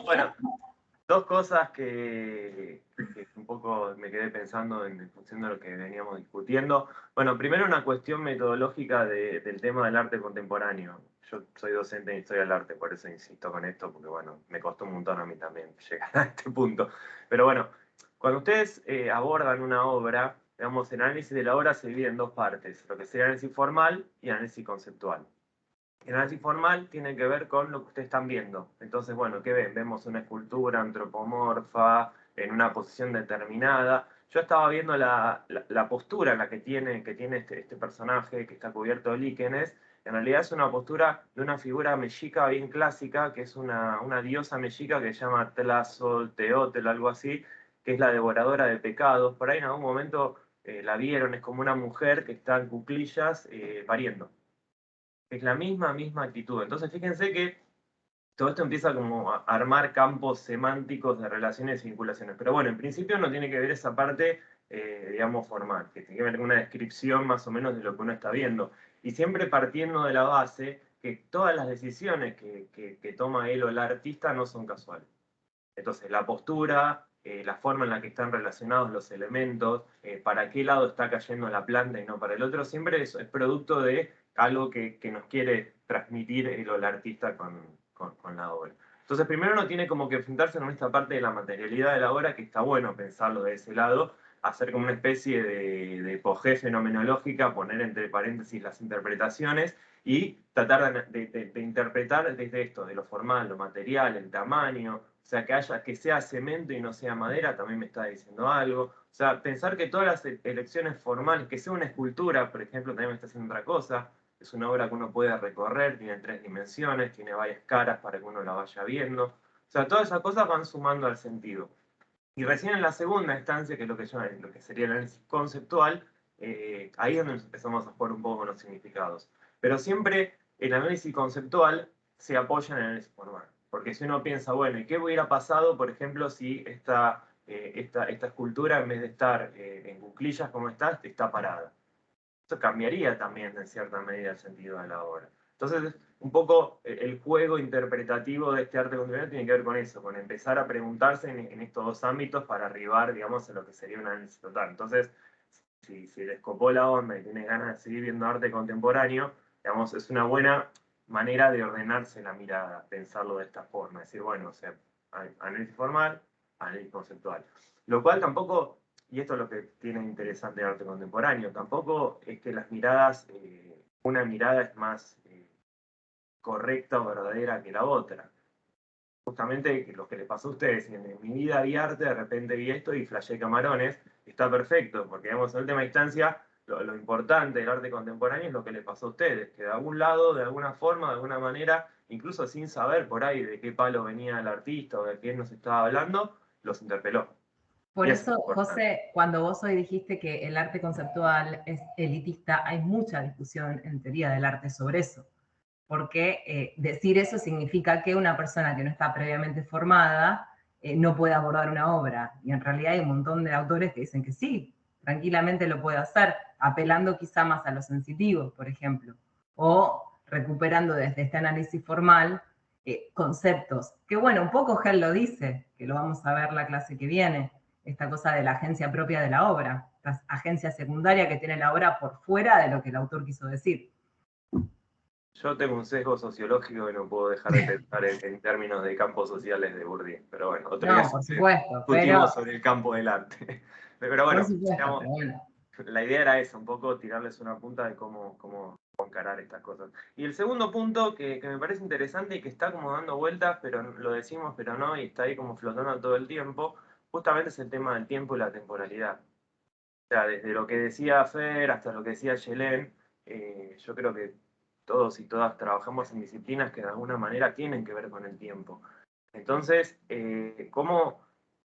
Bueno, dos cosas que un poco me quedé pensando en función de lo que veníamos discutiendo. Bueno, primero una cuestión metodológica del tema del arte contemporáneo. Yo soy docente en historia del arte, por eso insisto con esto, porque bueno, me costó un montón a mí también llegar a este punto. Pero bueno, cuando ustedes abordan una obra, digamos, el análisis de la obra se divide en dos partes, lo que sería análisis formal y análisis conceptual. El análisis formal tiene que ver con lo que ustedes están viendo. Entonces, bueno, ¿qué ven? Vemos una escultura antropomorfa en una posición determinada. Yo estaba viendo la postura en la que tiene este personaje que está cubierto de líquenes. En realidad es una postura de una figura mexica bien clásica, que es una diosa mexica que se llama Tlazolteotl, algo así, que es la devoradora de pecados. Por ahí en algún momento la vieron, es como una mujer que está en cuclillas pariendo. Es la misma actitud. Entonces fíjense que todo esto empieza como a armar campos semánticos de relaciones y vinculaciones. Pero bueno, en principio no tiene que ver esa parte, digamos, formal, que tiene que ver con una descripción más o menos de lo que uno está viendo. Y siempre partiendo de la base que todas las decisiones que toma él o la artista no son casuales. Entonces, la postura, la forma en la que están relacionados los elementos, para qué lado está cayendo la planta y no para el otro, siempre es producto de algo que nos quiere transmitir el artista con la obra. Entonces primero uno tiene como que enfrentarse en esta parte de la materialidad de la obra, que está bueno pensarlo de ese lado, hacer como una especie de epogé fenomenológica, poner entre paréntesis las interpretaciones y tratar de interpretar desde esto, de lo formal, lo material, el tamaño, o sea, que sea cemento y no sea madera, también me está diciendo algo. O sea, pensar que todas las elecciones formales, que sea una escultura, por ejemplo, también me está haciendo otra cosa, es una obra que uno puede recorrer, tiene 3 dimensiones, tiene varias caras para que uno la vaya viendo. O sea, todas esas cosas van sumando al sentido. Y recién en la segunda instancia, que es lo que sería el análisis conceptual, ahí es donde empezamos a jugar un poco con los significados. Pero siempre el análisis conceptual se apoya en el análisis formal. Porque si uno piensa, bueno, ¿y qué hubiera pasado, por ejemplo, si esta escultura, en vez de estar en cuclillas como está parada? Eso cambiaría también, en cierta medida, el sentido de la obra. Entonces, un poco el juego interpretativo de este arte contemporáneo tiene que ver con eso, con empezar a preguntarse en estos dos ámbitos para arribar, digamos, a lo que sería un análisis total. Entonces, si les copó la onda y tienes ganas de seguir viendo arte contemporáneo, digamos, es una buena manera de ordenarse la mirada, pensarlo de esta forma. Decir, bueno, o sea, análisis formal, análisis conceptual. Lo cual tampoco, y esto es lo que tiene interesante el arte contemporáneo, tampoco es que las miradas, una mirada es más correcta o verdadera que la otra. Justamente lo que les pasó a ustedes, en mi vida vi arte, de repente vi esto y flashé camarones, está perfecto, porque digamos, en última instancia, lo importante del arte contemporáneo es lo que les pasó a ustedes, que de algún lado, de alguna forma, de alguna manera, incluso sin saber por ahí de qué palo venía el artista o de quién nos estaba hablando, los interpeló. Por eso, José, cuando vos hoy dijiste que el arte conceptual es elitista, hay mucha discusión en teoría del arte sobre eso. Porque decir eso significa que una persona que no está previamente formada no puede abordar una obra. Y en realidad hay un montón de autores que dicen que sí, tranquilamente lo puede hacer, apelando quizá más a los sensitivos, por ejemplo, o recuperando desde este análisis formal conceptos, que bueno, un poco Hell lo dice, que lo vamos a ver la clase que viene, esta cosa de la agencia propia de la obra, esta agencia secundaria que tiene la obra por fuera de lo que el autor quiso decir. Yo tengo un sesgo sociológico que no puedo dejar de pensar en términos de campos sociales de Bourdieu. Pero bueno, otro día por supuesto, discutimos sobre el campo del arte. Pero bueno, supuesto, digamos, pero bueno, la idea era eso, un poco tirarles una punta de cómo encarar estas cosas. Y el segundo punto que me parece interesante y que está como dando vueltas, pero lo decimos, pero no, y está ahí como flotando todo el tiempo, justamente es el tema del tiempo y la temporalidad. O sea, desde lo que decía Fer hasta lo que decía Yelén, yo creo que todos y todas trabajamos en disciplinas que de alguna manera tienen que ver con el tiempo. Entonces, ¿cómo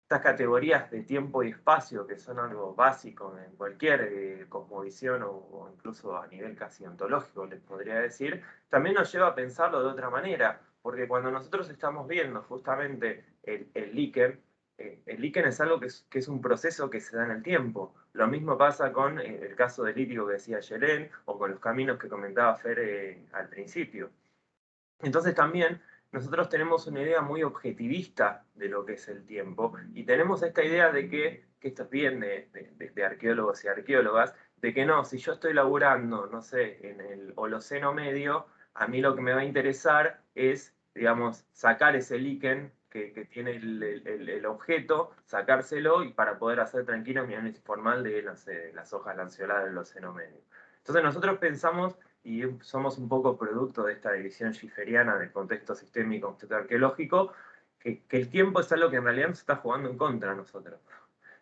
estas categorías de tiempo y espacio, que son algo básico en cualquier cosmovisión o incluso a nivel casi ontológico, les podría decir, también nos lleva a pensarlo de otra manera? Porque cuando nosotros estamos viendo justamente el líquen, el líquen es algo que es un proceso que se da en el tiempo. Lo mismo pasa con el caso del lítico que decía Yelén o con los caminos que comentaba Fer al principio. Entonces también nosotros tenemos una idea muy objetivista de lo que es el tiempo y tenemos esta idea de que esto es bien de arqueólogos y arqueólogas, de que no, si yo estoy laburando, no sé, en el Holoceno medio, a mí lo que me va a interesar es, digamos, sacar ese líquen que tiene el objeto, sacárselo y para poder hacer tranquilo mi análisis formal de, no sé, las hojas lanceoladas del Holoceno medio. Entonces nosotros pensamos, y somos un poco producto de esta división schiferiana del contexto sistémico, contexto arqueológico, que el tiempo es algo que en realidad nos está jugando en contra a nosotros.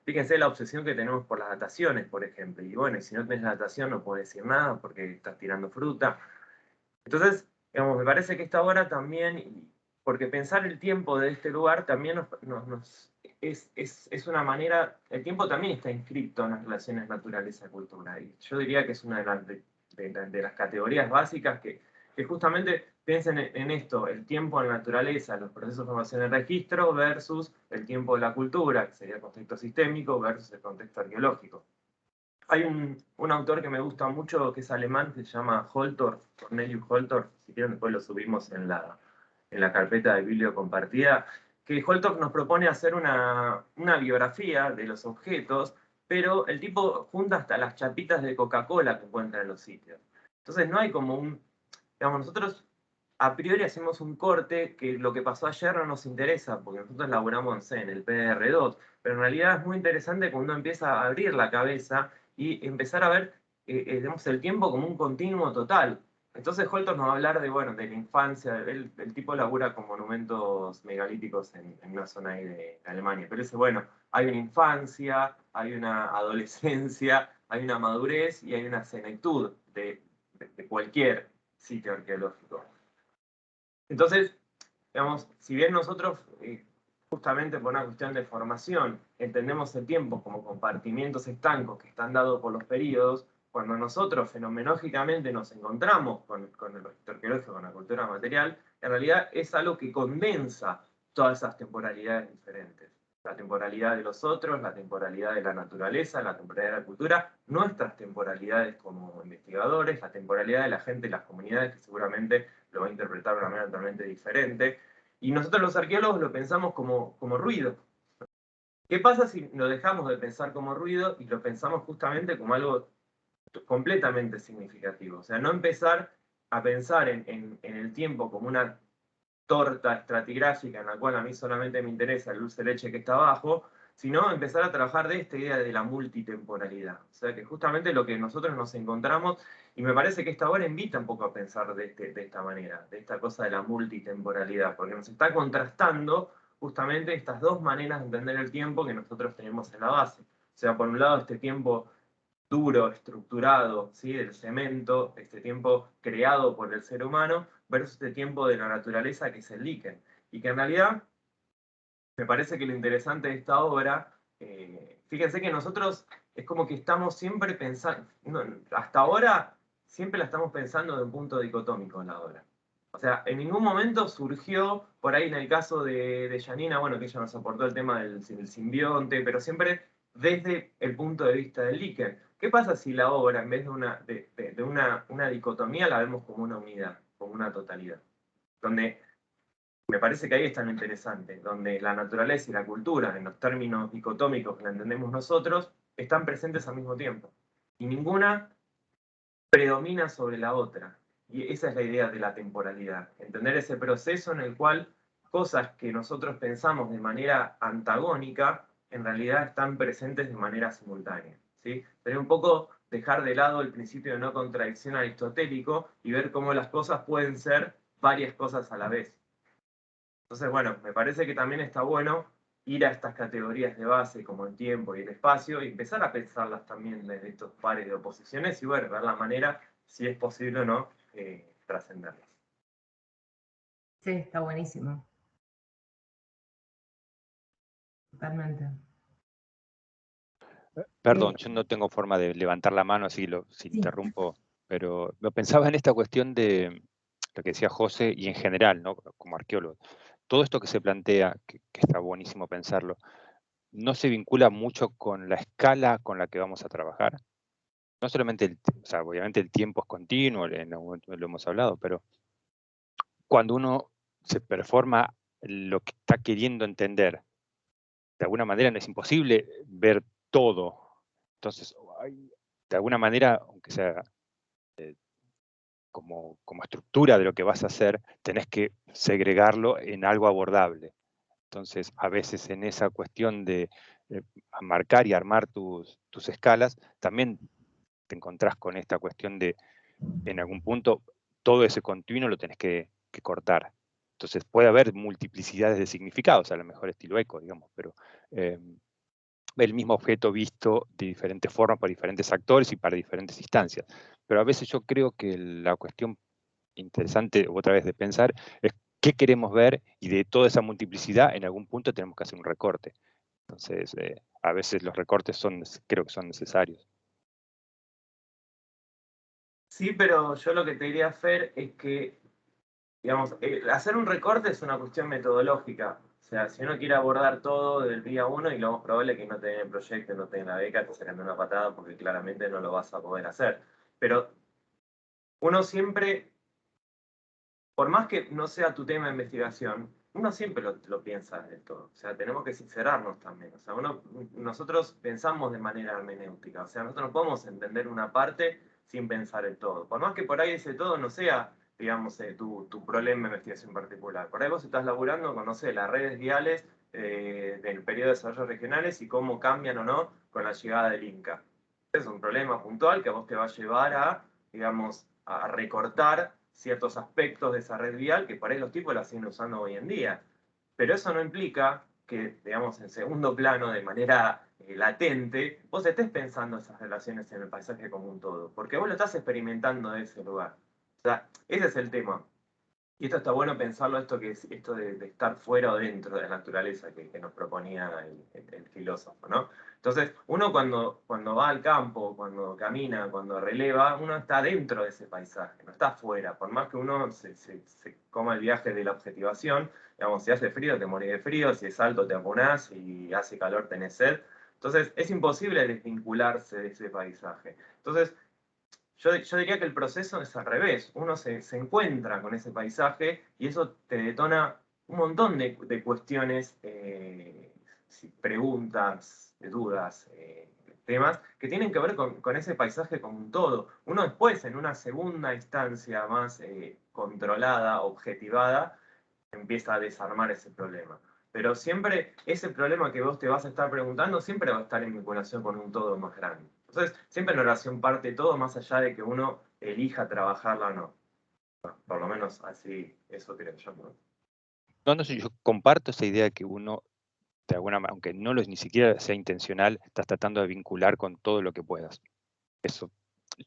Fíjense la obsesión que tenemos por las dataciones, por ejemplo. Y bueno, si no tenés la datación no podés decir nada porque estás tirando fruta. Entonces, digamos, me parece que esta obra también, porque pensar el tiempo de este lugar también es una manera, el tiempo también está inscrito en las relaciones naturaleza-cultura. Y yo diría que es una de las categorías básicas que justamente piensen en esto, el tiempo en la naturaleza, los procesos de formación del registro versus el tiempo de la cultura, que sería el contexto sistémico, versus el contexto arqueológico. Hay un autor que me gusta mucho, que es alemán, que se llama Holtorf, Cornelius Holtorf, si quieren después lo subimos en la carpeta de biblio compartida, que Holthoff nos propone hacer una biografía de los objetos, pero el tipo junta hasta las chapitas de Coca-Cola que encuentra en los sitios. Entonces no hay como digamos, nosotros a priori hacemos un corte que lo que pasó ayer no nos interesa, porque nosotros laburamos en el PR2, pero en realidad es muy interesante cuando uno empieza a abrir la cabeza y empezar a ver digamos, el tiempo como un continuo total. Entonces Holthoff nos va a hablar de, bueno, de la infancia, el tipo labura con monumentos megalíticos en una zona ahí de Alemania, pero dice, bueno, hay una infancia, hay una adolescencia, hay una madurez y hay una senectud de cualquier sitio arqueológico. Entonces, digamos, si bien nosotros, justamente por una cuestión de formación, entendemos el tiempo como compartimientos estancos que están dados por los periodos, cuando nosotros fenomenológicamente nos encontramos con el registro arqueológico, con la cultura material, en realidad es algo que condensa todas esas temporalidades diferentes. La temporalidad de los otros, la temporalidad de la naturaleza, la temporalidad de la cultura, nuestras temporalidades como investigadores, la temporalidad de la gente y las comunidades, que seguramente lo va a interpretar de una manera totalmente diferente. Y nosotros los arqueólogos lo pensamos como ruido. ¿Qué pasa si lo dejamos de pensar como ruido y lo pensamos justamente como algo completamente significativo? O sea, no empezar a pensar en el tiempo como una torta estratigráfica en la cual a mí solamente me interesa el dulce de leche que está abajo, sino empezar a trabajar de esta idea de la multitemporalidad. O sea, que justamente lo que nosotros nos encontramos, y me parece que esta obra invita un poco a pensar de esta manera, de esta cosa de la multitemporalidad, porque nos está contrastando justamente estas dos maneras de entender el tiempo que nosotros tenemos en la base. O sea, por un lado, este tiempo duro, estructurado, ¿sí? Del cemento, este tiempo creado por el ser humano, versus este tiempo de la naturaleza que es el líquen. Y que en realidad, me parece que lo interesante de esta obra, fíjense que nosotros es como que estamos siempre pensando, hasta ahora siempre la estamos pensando de un punto dicotómico en la obra. O sea, en ningún momento surgió, por ahí en el caso de Janina, bueno, que ella nos aportó el tema del simbionte, pero siempre desde el punto de vista del líquen. ¿Qué pasa si la obra, en vez de una dicotomía, la vemos como una unidad, como una totalidad? Donde me parece que ahí está lo interesante, donde la naturaleza y la cultura, en los términos dicotómicos que la entendemos nosotros, están presentes al mismo tiempo. Y ninguna predomina sobre la otra. Y esa es la idea de la temporalidad, entender ese proceso en el cual cosas que nosotros pensamos de manera antagónica, en realidad están presentes de manera simultánea. ¿Sí? Sería un poco dejar de lado el principio de no contradicción aristotélico y ver cómo las cosas pueden ser varias cosas a la vez. Entonces, bueno, me parece que también está bueno ir a estas categorías de base como el tiempo y el espacio y empezar a pensarlas también desde estos pares de oposiciones y bueno, ver la manera, si es posible o no, trascenderlas. Sí, está buenísimo. Totalmente. Perdón, yo no tengo forma de levantar la mano, así si interrumpo, pero lo pensaba en esta cuestión de lo que decía José y en general, ¿no? Como arqueólogo. Todo esto que se plantea, que está buenísimo pensarlo, no se vincula mucho con la escala con la que vamos a trabajar. No solamente, o sea, obviamente el tiempo es continuo, en algún momento lo hemos hablado, pero cuando uno se performa lo que está queriendo entender, de alguna manera no es imposible ver todo. Entonces, de alguna manera, aunque sea como estructura de lo que vas a hacer, tenés que segregarlo en algo abordable. Entonces, a veces en esa cuestión de marcar y armar tus escalas, también te encontrás con esta cuestión de, en algún punto, todo ese continuo lo tenés que cortar. Entonces, puede haber multiplicidades de significados, a lo mejor estilo eco, digamos, pero el mismo objeto visto de diferentes formas por diferentes actores y para diferentes instancias. Pero a veces yo creo que la cuestión interesante, otra vez, de pensar es qué queremos ver y de toda esa multiplicidad en algún punto tenemos que hacer un recorte. Entonces, a veces los recortes creo que son necesarios. Sí, pero yo lo que te diría, Fer, es que, digamos, hacer un recorte es una cuestión metodológica. O sea, si uno quiere abordar todo del día uno, y lo más probable es que no te den el proyecto, no te den la beca, te sacan de una patada porque claramente no lo vas a poder hacer. Pero uno siempre, por más que no sea tu tema de investigación, uno siempre lo piensa de todo. O sea, tenemos que sincerarnos también. O sea, nosotros pensamos de manera hermenéutica. O sea, nosotros no podemos entender una parte sin pensar el todo. Por más que por ahí ese todo no sea, digamos, tu problema de investigación particular. Por ahí vos estás laburando con, no sé, las redes viales del periodo de desarrollo regionales y cómo cambian o no con la llegada del Inca. Es un problema puntual que a vos te va a llevar a, digamos, a recortar ciertos aspectos de esa red vial que por ahí los tipos la siguen usando hoy en día. Pero eso no implica que, digamos, en segundo plano, de manera latente, vos estés pensando esas relaciones en el paisaje como un todo, porque vos lo estás experimentando de ese lugar. O sea, ese es el tema. Y esto está bueno pensarlo, esto de estar fuera o dentro de la naturaleza que nos proponía el filósofo, ¿no? Entonces, uno cuando va al campo, cuando camina, cuando releva, uno está dentro de ese paisaje, no está fuera. Por más que uno se coma el viaje de la objetivación, digamos, si hace frío te morís de frío, si es alto te apunás, si hace calor tenés sed. Entonces, es imposible desvincularse de ese paisaje. Entonces, yo diría que el proceso es al revés. Uno se encuentra con ese paisaje y eso te detona un montón de cuestiones, preguntas, dudas, temas que tienen que ver con ese paisaje como un todo. Uno después, en una segunda instancia más controlada, objetivada, empieza a desarmar ese problema. Pero siempre ese problema que vos te vas a estar preguntando siempre va a estar en vinculación con un todo más grande. Entonces, siempre en oración parte todo, más allá de que uno elija trabajarla o no. Por lo menos así, eso creo yo, ¿no? No sé, yo comparto esa idea de que uno, de alguna manera, aunque no ni siquiera sea intencional, estás tratando de vincular con todo lo que puedas. Eso,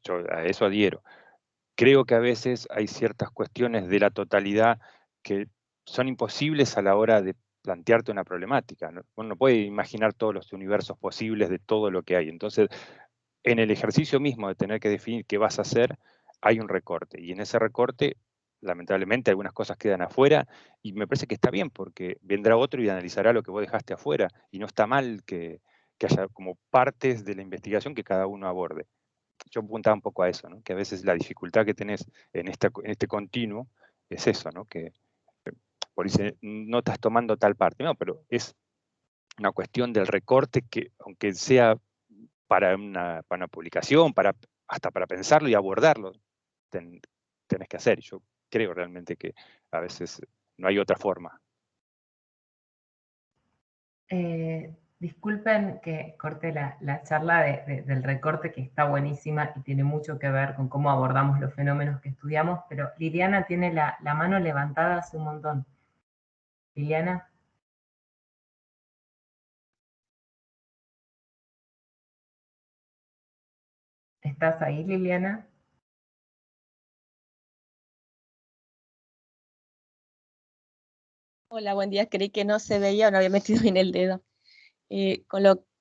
yo a eso adhiero. Creo que a veces hay ciertas cuestiones de la totalidad que son imposibles a la hora de plantearte una problemática, ¿no? Uno no puede imaginar todos los universos posibles de todo lo que hay. Entonces, en el ejercicio mismo de tener que definir qué vas a hacer, hay un recorte. Y en ese recorte, lamentablemente, algunas cosas quedan afuera y me parece que está bien porque vendrá otro y analizará lo que vos dejaste afuera. Y no está mal que haya como partes de la investigación que cada uno aborde. Yo apuntaba un poco a eso, ¿no? Que a veces la dificultad que tenés en este continuo es eso, ¿no? Que por eso no estás tomando tal parte, no, pero es una cuestión del recorte que, aunque sea para una publicación, hasta para pensarlo y abordarlo, tenés que hacer. Yo creo realmente que a veces no hay otra forma. Disculpen que corte la charla del recorte, que está buenísima y tiene mucho que ver con cómo abordamos los fenómenos que estudiamos, pero Liliana tiene la mano levantada hace un montón. Liliana. ¿Estás ahí, Liliana? Hola, buen día. Creí que no se veía o no había metido bien el dedo.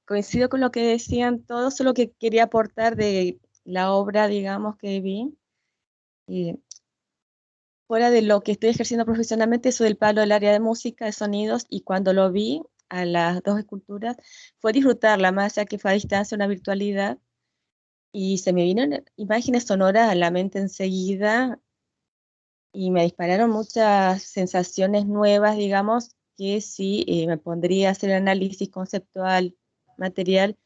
Coincido con lo que decían todos, solo que quería aportar de la obra, digamos, que vi. Fuera de lo que estoy ejerciendo profesionalmente, soy del palo del área de música, de sonidos, y cuando lo vi a las dos esculturas, fue disfrutarla, más ya que fue a distancia, una virtualidad, y se me vino imágenes sonoras a la mente enseguida, y me dispararon muchas sensaciones nuevas, digamos, que sí me pondría a hacer el análisis conceptual, material,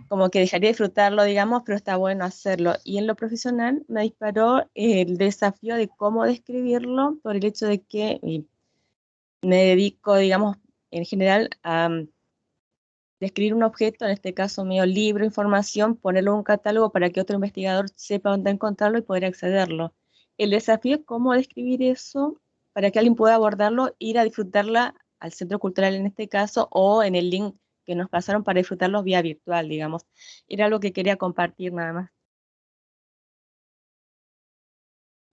como que dejaría de disfrutarlo, digamos, pero está bueno hacerlo. Y en lo profesional me disparó el desafío de cómo describirlo, por el hecho de que me dedico, digamos, en general a describir un objeto, en este caso mío, libro, información, ponerlo en un catálogo para que otro investigador sepa dónde encontrarlo y poder accederlo. El desafío es cómo describir eso para que alguien pueda abordarlo, ir a disfrutarla al centro cultural en este caso, o en el link que nos pasaron para disfrutarlos vía virtual, digamos. Era algo que quería compartir nada más.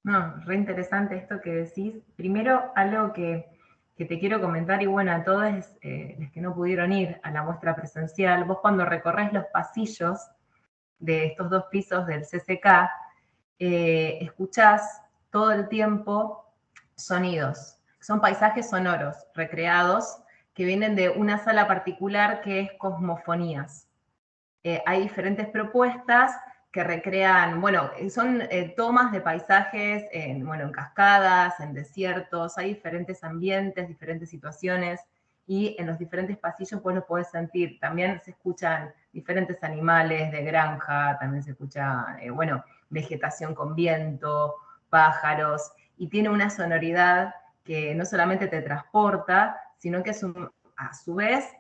No, re interesante esto que decís. Primero, algo que te quiero comentar, y bueno, a todos los que no pudieron ir a la muestra presencial, vos cuando recorres los pasillos de estos dos pisos del CCK, escuchás todo el tiempo sonidos. Son paisajes sonoros recreados que vienen de una sala particular que es Cosmofonías. Hay diferentes propuestas que recrean, bueno, son tomas de paisajes, bueno, en cascadas, en desiertos, hay diferentes ambientes, diferentes situaciones, y en los diferentes pasillos pues lo podés sentir. También se escuchan diferentes animales de granja, también se escucha, bueno, vegetación con viento, pájaros, y tiene una sonoridad que no solamente te transporta, sino que a su vez,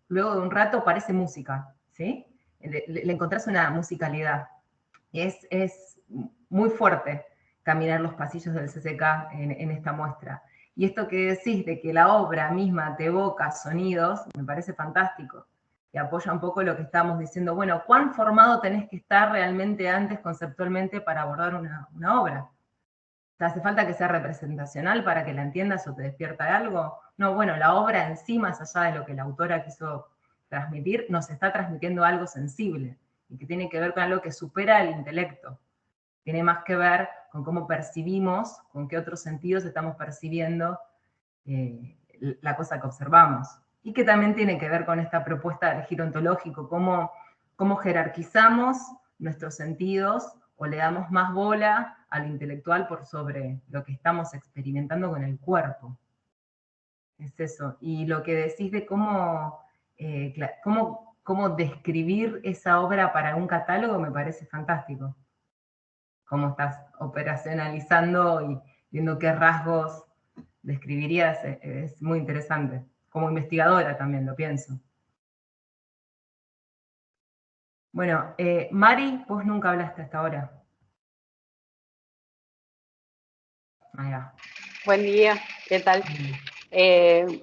luego de un rato parece música, ¿sí? Le encontrás una musicalidad. Es muy fuerte caminar los pasillos del CCK en esta muestra. Y esto que decís de que la obra misma te evoca sonidos, me parece fantástico. Y apoya un poco lo que estábamos diciendo, bueno, ¿cuán formado tenés que estar realmente antes conceptualmente para abordar una obra? ¿Te hace falta que sea representacional para que la entiendas o te despierta algo? No, bueno, la obra en sí, más allá de lo que la autora quiso transmitir, nos está transmitiendo algo sensible y que tiene que ver con algo que supera el intelecto. Tiene más que ver con cómo percibimos, con qué otros sentidos estamos percibiendo la cosa que observamos. Y que también tiene que ver con esta propuesta del giro ontológico, cómo jerarquizamos nuestros sentidos o le damos más bola al intelectual por sobre lo que estamos experimentando con el cuerpo. Es eso. Y lo que decís de cómo describir esa obra para un catálogo me parece fantástico. Cómo estás operacionalizando y viendo qué rasgos describirías, es muy interesante. Como investigadora también lo pienso. Bueno, Mari, vos nunca hablaste hasta ahora. Ahí va. Buen día, ¿qué tal?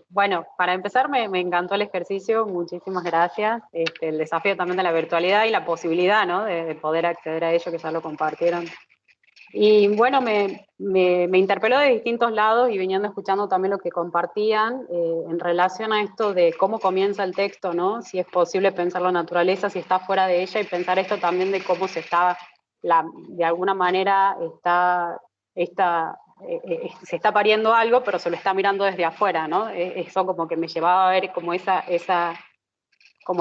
Bueno, para empezar me encantó el ejercicio, muchísimas gracias. El desafío también de la virtualidad y la posibilidad, ¿no?, de poder acceder a ello, que ya lo compartieron. Y bueno, me interpeló de distintos lados y viniendo escuchando también lo que compartían en relación a esto de cómo comienza el texto, ¿no? Si es posible pensar la naturaleza, si está fuera de ella, y pensar esto también de cómo se está, de alguna manera se está pariendo algo, pero se lo está mirando desde afuera, ¿no? Eso como que me llevaba a ver como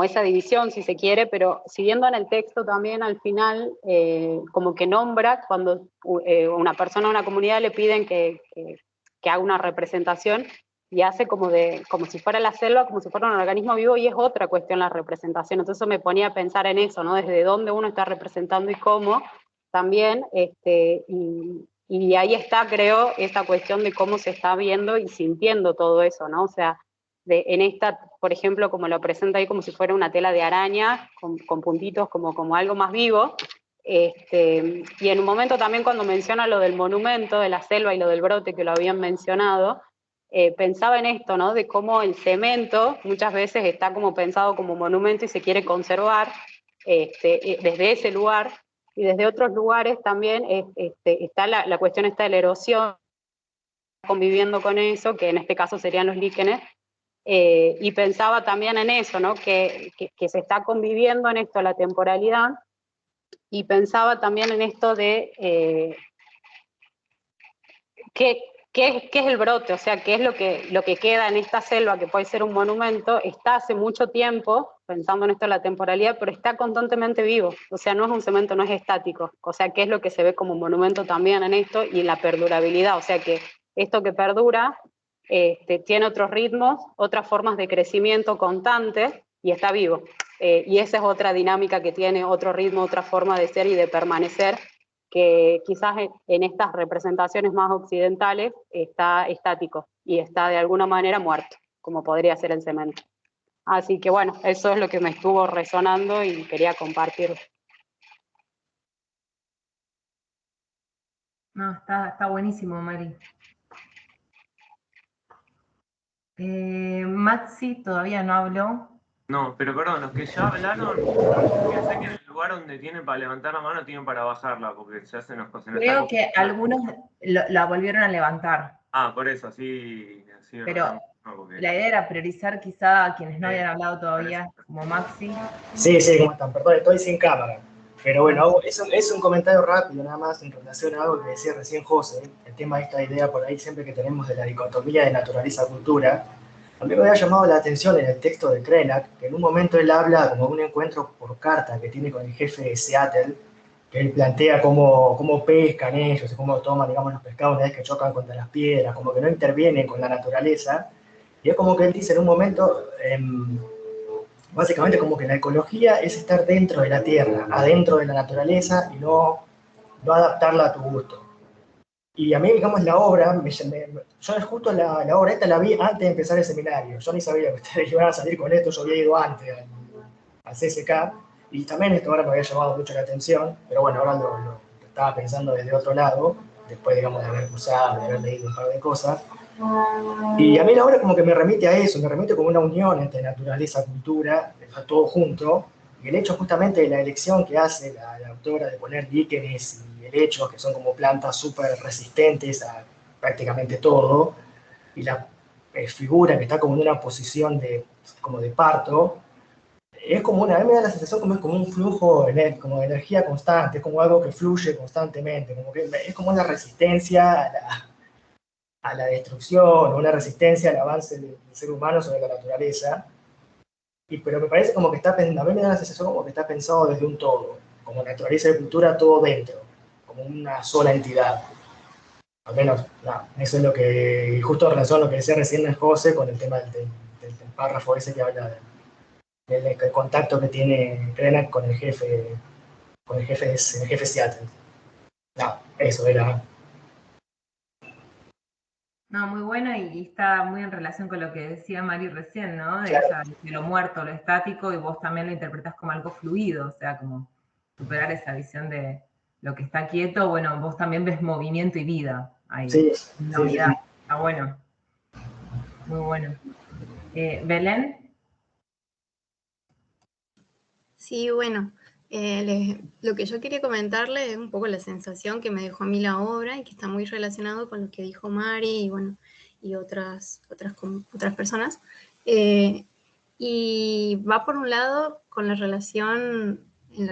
esa división, si se quiere, pero siguiendo en el texto también al final, como que nombra cuando una persona o una comunidad le piden que haga una representación, y hace como si fuera la selva, como si fuera un organismo vivo, y es otra cuestión la representación. Entonces me ponía a pensar en eso, ¿no? Desde dónde uno está representando y cómo también, y ahí está, creo, esta cuestión de cómo se está viendo y sintiendo todo eso, ¿no? O sea, en esta, por ejemplo, como lo presenta ahí como si fuera una tela de araña, con puntitos como algo más vivo, y en un momento también cuando menciona lo del monumento, de la selva y lo del brote que lo habían mencionado, pensaba en esto, ¿no?, de cómo el cemento muchas veces está como pensado como monumento y se quiere conservar desde ese lugar, y desde otros lugares también está la cuestión esta de la erosión, conviviendo con eso, que en este caso serían los líquenes. Y pensaba también en eso, ¿no?, que se está conviviendo en esto la temporalidad, y pensaba también en esto de qué es el brote, o sea, qué es lo que queda en esta selva, que puede ser un monumento, está hace mucho tiempo, pensando en esto de la temporalidad, pero está constantemente vivo, o sea, no es un cemento, no es estático, o sea, qué es lo que se ve como un monumento también en esto, y la perdurabilidad, o sea, que esto que perdura tiene otros ritmos, otras formas de crecimiento constante, y está vivo. Y esa es otra dinámica que tiene, otro ritmo, otra forma de ser y de permanecer, que quizás en estas representaciones más occidentales está estático, y está de alguna manera muerto, como podría ser el cemento. Así que bueno, eso es lo que me estuvo resonando y quería compartir. No, está buenísimo, Mari. Maxi todavía no habló. No, pero perdón, los que ya hablaron, fíjense que en el lugar donde tienen para levantar la mano tienen para bajarla, porque ya se nos está. Creo que algunos la volvieron a levantar. Ah, por eso, así pero la idea era priorizar quizá a quienes no habían hablado todavía, como Maxi. Sí, ¿cómo están? Perdón, estoy sin cámara. Pero bueno, es un comentario rápido nada más en relación a algo que decía recién José, el tema de esta idea por ahí siempre que tenemos de la dicotomía de naturaleza-cultura. A mí me había llamado la atención en el texto de Krenak, que en un momento él habla como de un encuentro por carta que tiene con el jefe de Seattle, que él plantea cómo pescan ellos y cómo toman, digamos, los pescados una vez que chocan contra las piedras, como que no intervienen con la naturaleza. Y es como que él dice en un momento, básicamente como que la ecología es estar dentro de la tierra, adentro de la naturaleza y no adaptarla a tu gusto. Y a mí, digamos, la obra, yo justo la obra esta la vi antes de empezar el seminario. Yo ni sabía que ustedes iban a salir con esto, yo había ido antes al CSK, y también esto ahora me había llamado mucho la atención, pero bueno, ahora lo estaba pensando desde otro lado, después, digamos, de haber cursado, de haber leído un par de cosas. Y a mí la obra como que me remite a eso, me remite como una unión entre naturaleza, cultura, está todo junto, y el hecho justamente de la elección que hace la autora de poner líquenes y helechos, que son como plantas súper resistentes a prácticamente todo, y la figura que está como en una posición como de parto, es como a mí me da la sensación como es como un flujo como de energía constante, es como algo que fluye constantemente, como que es como una resistencia a la destrucción, una resistencia al avance del ser humano sobre la naturaleza, pero me parece como que a mí me da la sensación como que está pensado desde un todo, como naturaleza y cultura todo dentro, como una sola entidad. Al menos, no, eso es lo que, justo en relación a lo que decía recién José con el tema del párrafo ese que habla del contacto que tiene Krenak con el jefe Seattle. No, eso era. No, muy bueno y está muy en relación con lo que decía Mari recién, ¿no? De, Claro. de lo muerto, lo estático, y vos también lo interpretás como algo fluido, o sea, como superar esa visión de lo que está quieto, bueno, vos también ves movimiento y vida ahí, Sí, en la sí, unidad. sí. Está bueno, muy bueno. Belén. Sí, bueno, lo que yo quería comentarle es un poco la sensación que me dejó a mí la obra y que está muy relacionado con lo que dijo Mari y bueno, y otras personas. Y va por un lado con en la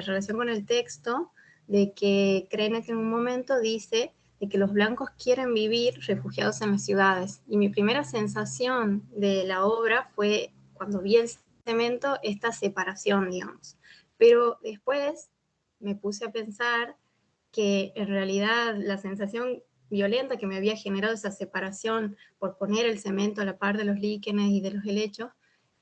relación con el texto, de que Krenak en un momento dice de que los blancos quieren vivir refugiados en las ciudades. Y mi primera sensación de la obra fue, cuando vi el cemento, esta separación, digamos. Pero después me puse a pensar que en realidad la sensación violenta que me había generado esa separación por poner el cemento a la par de los líquenes y de los helechos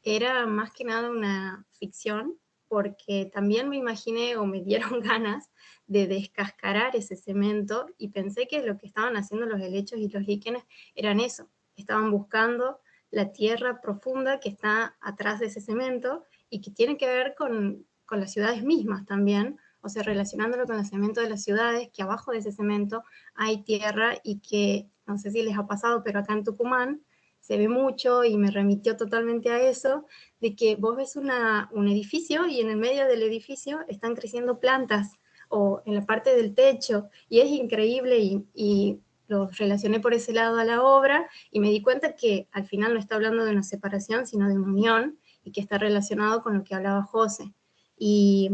era más que nada una ficción, porque también me imaginé o me dieron ganas de descascarar ese cemento y pensé que lo que estaban haciendo los helechos y los líquenes eran eso, estaban buscando la tierra profunda que está atrás de ese cemento y que tiene que ver con las ciudades mismas también, o sea, relacionándolo con el cemento de las ciudades, que abajo de ese cemento hay tierra y que, no sé si les ha pasado, pero acá en Tucumán se ve mucho y me remitió totalmente a eso, de que vos ves un edificio y en el medio del edificio están creciendo plantas o en la parte del techo y es increíble y lo relacioné por ese lado a la obra y me di cuenta que al final no está hablando de una separación, sino de una unión y que está relacionado con lo que hablaba José. Y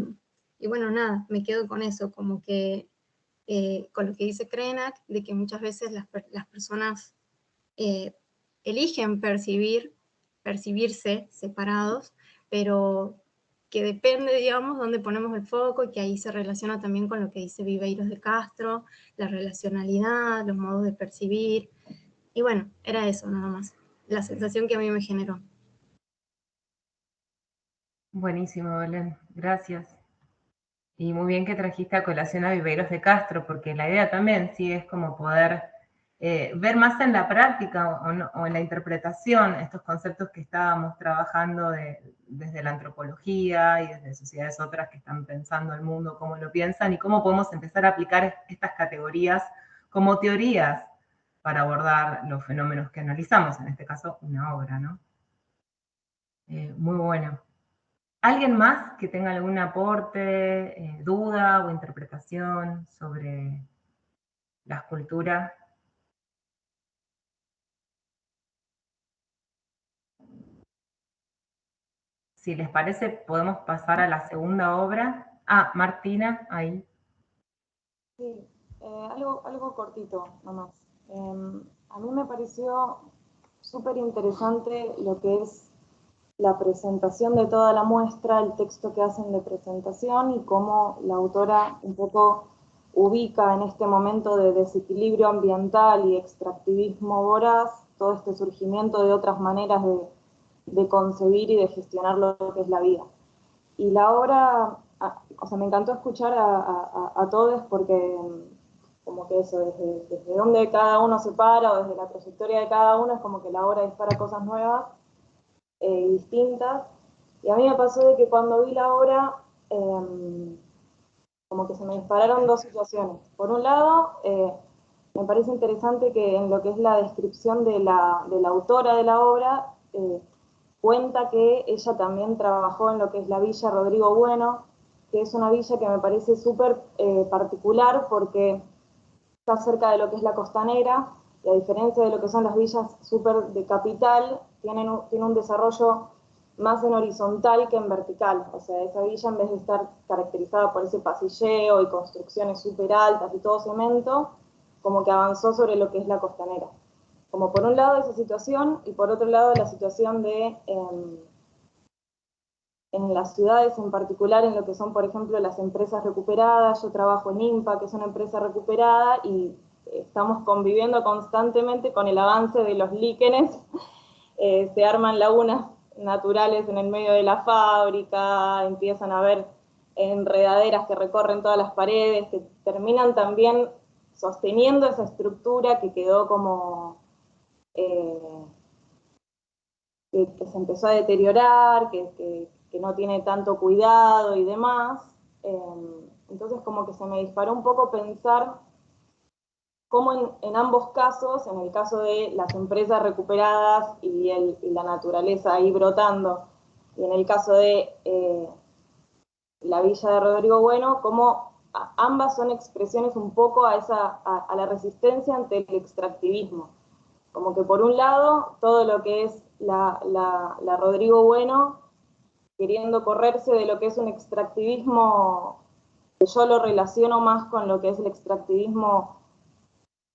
bueno, nada, me quedo con eso, como que con lo que dice Krenak, de que muchas veces las personas eligen percibirse separados, pero que depende, digamos, dónde ponemos el foco y que ahí se relaciona también con lo que dice Viveiros de Castro, la relacionalidad, los modos de percibir. Y bueno, era eso nada más, la sensación que a mí me generó. Buenísimo, Belén, gracias. Y muy bien que trajiste a colación a Viveiros de Castro, porque la idea también sí es como poder ver más en la práctica o en la interpretación estos conceptos que estábamos trabajando desde la antropología y desde sociedades otras que están pensando el mundo, cómo lo piensan y cómo podemos empezar a aplicar estas categorías como teorías para abordar los fenómenos que analizamos, en este caso una obra, ¿no? Muy bueno. ¿Alguien más que tenga algún aporte, duda o interpretación sobre la escultura? Si les parece, podemos pasar a la segunda obra. Ah, Martina, ahí. Sí, algo cortito nomás. A mí me pareció súper interesante lo que es la presentación de toda la muestra, el texto que hacen de presentación y cómo la autora un poco ubica en este momento de desequilibrio ambiental y extractivismo voraz todo este surgimiento de otras maneras de concebir y de gestionar lo que es la vida. Y la obra, o sea, me encantó escuchar a todos porque como que eso, desde donde cada uno se para o desde la trayectoria de cada uno, es como que la obra dispara cosas nuevas y distintas. Y a mí me pasó de que cuando vi la obra, como que se me dispararon dos situaciones. Por un lado, me parece interesante que en lo que es la descripción de la autora de la obra, cuenta que ella también trabajó en lo que es la Villa Rodrigo Bueno, que es una villa que me parece súper particular porque está cerca de lo que es la costanera, y a diferencia de lo que son las villas súper de capital, tiene un desarrollo más en horizontal que en vertical. O sea, esa villa, en vez de estar caracterizada por ese pasilleo y construcciones súper altas y todo cemento, como que avanzó sobre lo que es la costanera. Como por un lado esa situación, y por otro lado la situación de en las ciudades en particular, en lo que son, por ejemplo, las empresas recuperadas. Yo trabajo en INPA, que es una empresa recuperada, y estamos conviviendo constantemente con el avance de los líquenes. Se arman lagunas naturales en el medio de la fábrica, empiezan a haber enredaderas que recorren todas las paredes, que terminan también sosteniendo esa estructura que quedó como que se empezó a deteriorar, que no tiene tanto cuidado y demás. Entonces como que se me disparó un poco pensar cómo en ambos casos, en el caso de las empresas recuperadas y la naturaleza ahí brotando, y en el caso de la Villa de Rodrigo Bueno, cómo ambas son expresiones un poco a la resistencia ante el extractivismo. Como que por un lado, todo lo que es la Rodrigo Bueno, queriendo correrse de lo que es un extractivismo, que yo lo relaciono más con lo que es el extractivismo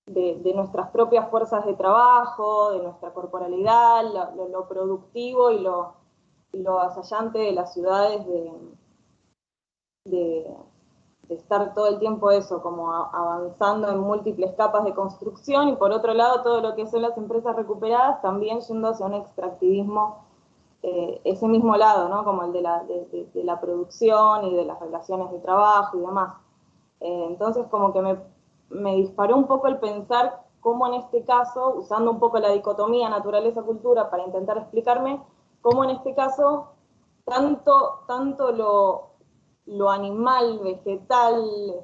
de nuestras propias fuerzas de trabajo, de nuestra corporalidad, lo productivo y lo avasallante de las ciudades, de estar todo el tiempo eso, como avanzando en múltiples capas de construcción, y por otro lado todo lo que son las empresas recuperadas también yendo hacia un extractivismo, ese mismo lado, ¿no? Como el de la producción y de las relaciones de trabajo y demás. Entonces como que me disparó un poco el pensar cómo en este caso, usando un poco la dicotomía naturaleza-cultura para intentar explicarme, cómo en este caso tanto lo animal, vegetal,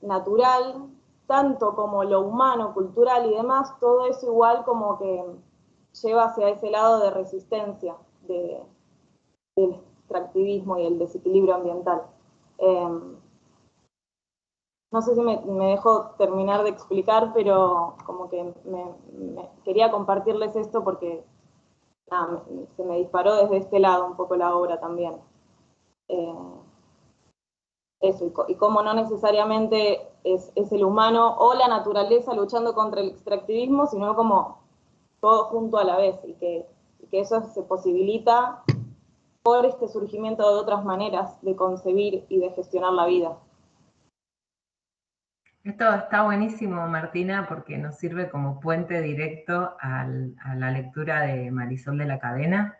natural, tanto como lo humano, cultural y demás, todo eso igual como que lleva hacia ese lado de resistencia del extractivismo y el desequilibrio ambiental. No sé si me dejo terminar de explicar, pero como que me quería compartirles esto porque se me disparó desde este lado un poco la obra también. Eso, y cómo no necesariamente es el humano o la naturaleza luchando contra el extractivismo, sino como todo junto a la vez, y que eso se posibilita por este surgimiento de otras maneras de concebir y de gestionar la vida. Esto está buenísimo, Martina, porque nos sirve como puente directo a la lectura de Marisol de la Cadena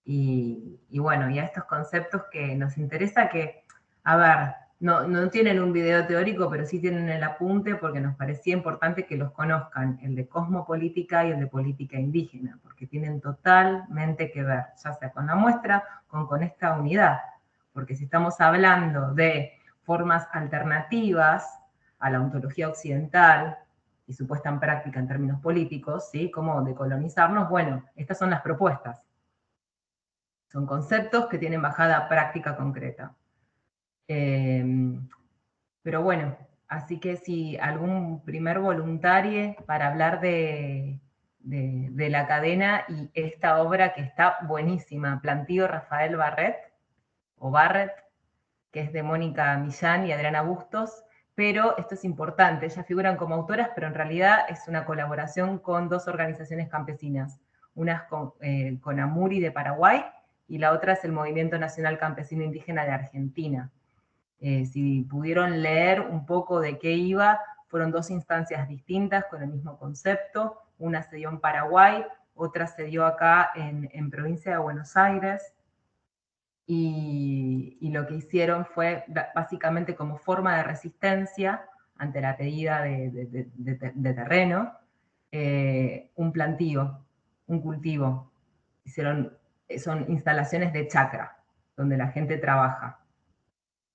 y bueno, y a estos conceptos que nos interesa que, a ver, no tienen un video teórico, pero sí tienen el apunte porque nos parecía importante que los conozcan, el de cosmopolítica y el de política indígena, porque tienen totalmente que ver, ya sea con la muestra, con esta unidad, porque si estamos hablando de formas alternativas a la ontología occidental y su puesta en práctica en términos políticos, ¿sí? Como decolonizarnos, bueno, estas son las propuestas. Son conceptos que tienen bajada práctica concreta. Pero bueno, así que si algún primer voluntario para hablar de la cadena y esta obra que está buenísima, Plantío Rafael Barret, o Barret, que es de Mónica Millán y Adriana Bustos, pero esto es importante, ellas figuran como autoras, pero en realidad es una colaboración con dos organizaciones campesinas. una es con Amuri de Paraguay y la otra es el Movimiento Nacional Campesino Indígena de Argentina. Si pudieron leer un poco de qué iba, fueron dos instancias distintas con el mismo concepto. Una se dio en Paraguay, otra se dio acá en provincia de Buenos Aires. Y lo que hicieron fue básicamente como forma de resistencia ante la pedida de terreno, un plantío, un cultivo. Son instalaciones de chacra, donde la gente trabaja.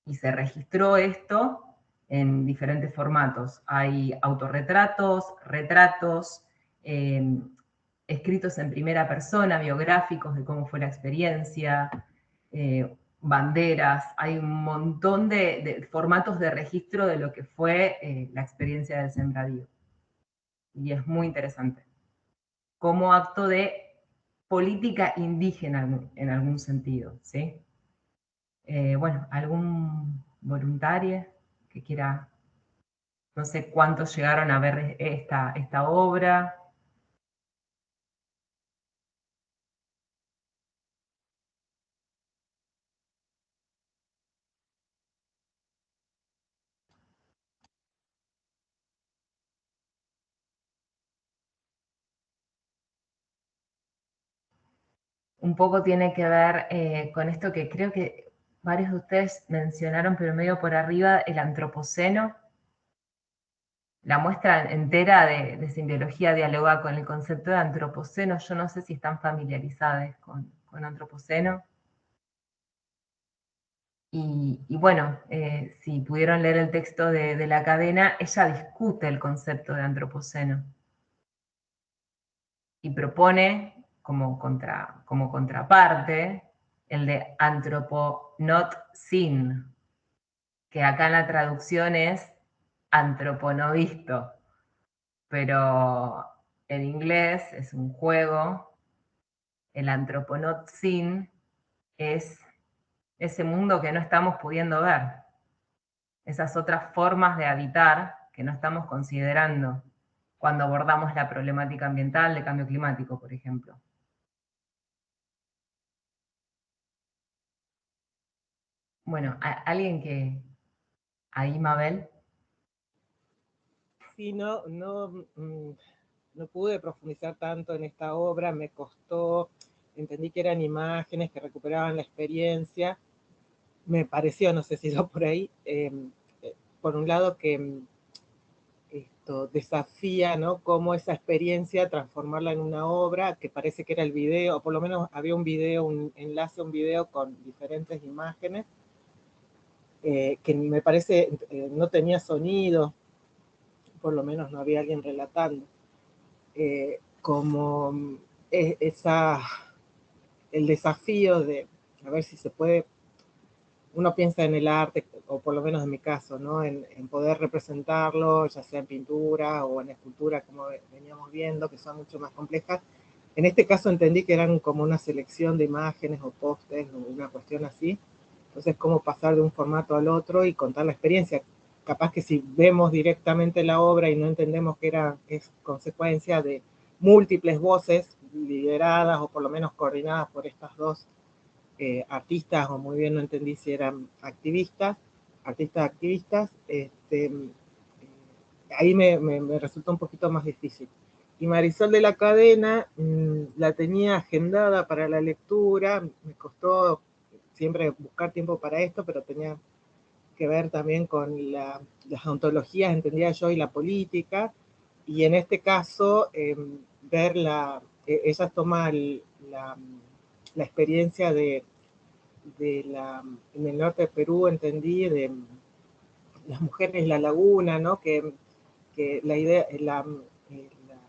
Y se registró esto en diferentes formatos. Hay autorretratos, retratos, escritos en primera persona, biográficos de cómo fue la experiencia, banderas, hay un montón de formatos de registro de lo que fue la experiencia del sembradío. Y es muy interesante. Como acto de política indígena en algún sentido, ¿sí? Bueno, algún voluntario que quiera, no sé cuántos llegaron a ver esta obra. Un poco tiene que ver con esto que creo que varios de ustedes mencionaron, pero medio por arriba, el antropoceno. La muestra entera de simbiología dialoga con el concepto de antropoceno. Yo no sé si están familiarizados con antropoceno. Y bueno, si pudieron leer el texto de la cadena, ella discute el concepto de antropoceno y propone como contraparte el de antroponot-sin, que acá en la traducción es antroponovisto, pero en inglés es un juego. El antroponot-sin es ese mundo que no estamos pudiendo ver, esas otras formas de habitar que no estamos considerando cuando abordamos la problemática ambiental de cambio climático, por ejemplo. Bueno, ¿alguien que... ahí, Mabel? Sí, no pude profundizar tanto en esta obra, me costó, entendí que eran imágenes que recuperaban la experiencia, me pareció, no sé si iba por ahí, por un lado que esto desafía, ¿no?, cómo esa experiencia transformarla en una obra, que parece que era el video, o por lo menos había un video, un enlace a un video con diferentes imágenes, que me parece no tenía sonido, por lo menos no había alguien relatando. Como el desafío de a ver si se puede, uno piensa en el arte, o por lo menos en mi caso, ¿no?, en poder representarlo, ya sea en pintura o en escultura, como veníamos viendo, que son mucho más complejas. En este caso entendí que eran como una selección de imágenes o pósters o una cuestión así. Entonces, cómo pasar de un formato al otro y contar la experiencia. Capaz que si vemos directamente la obra y no entendemos que es consecuencia de múltiples voces lideradas o por lo menos coordinadas por estas dos artistas, o muy bien no entendí si eran artistas activistas, ahí me resultó un poquito más difícil. Y Marisol de la Cadena la tenía agendada para la lectura, me costó siempre buscar tiempo para esto, pero tenía que ver también con las ontologías, entendía yo, y la política, y en este caso ver ella toma la experiencia en el norte de Perú, entendí, de las mujeres en la laguna, ¿no?, que la idea,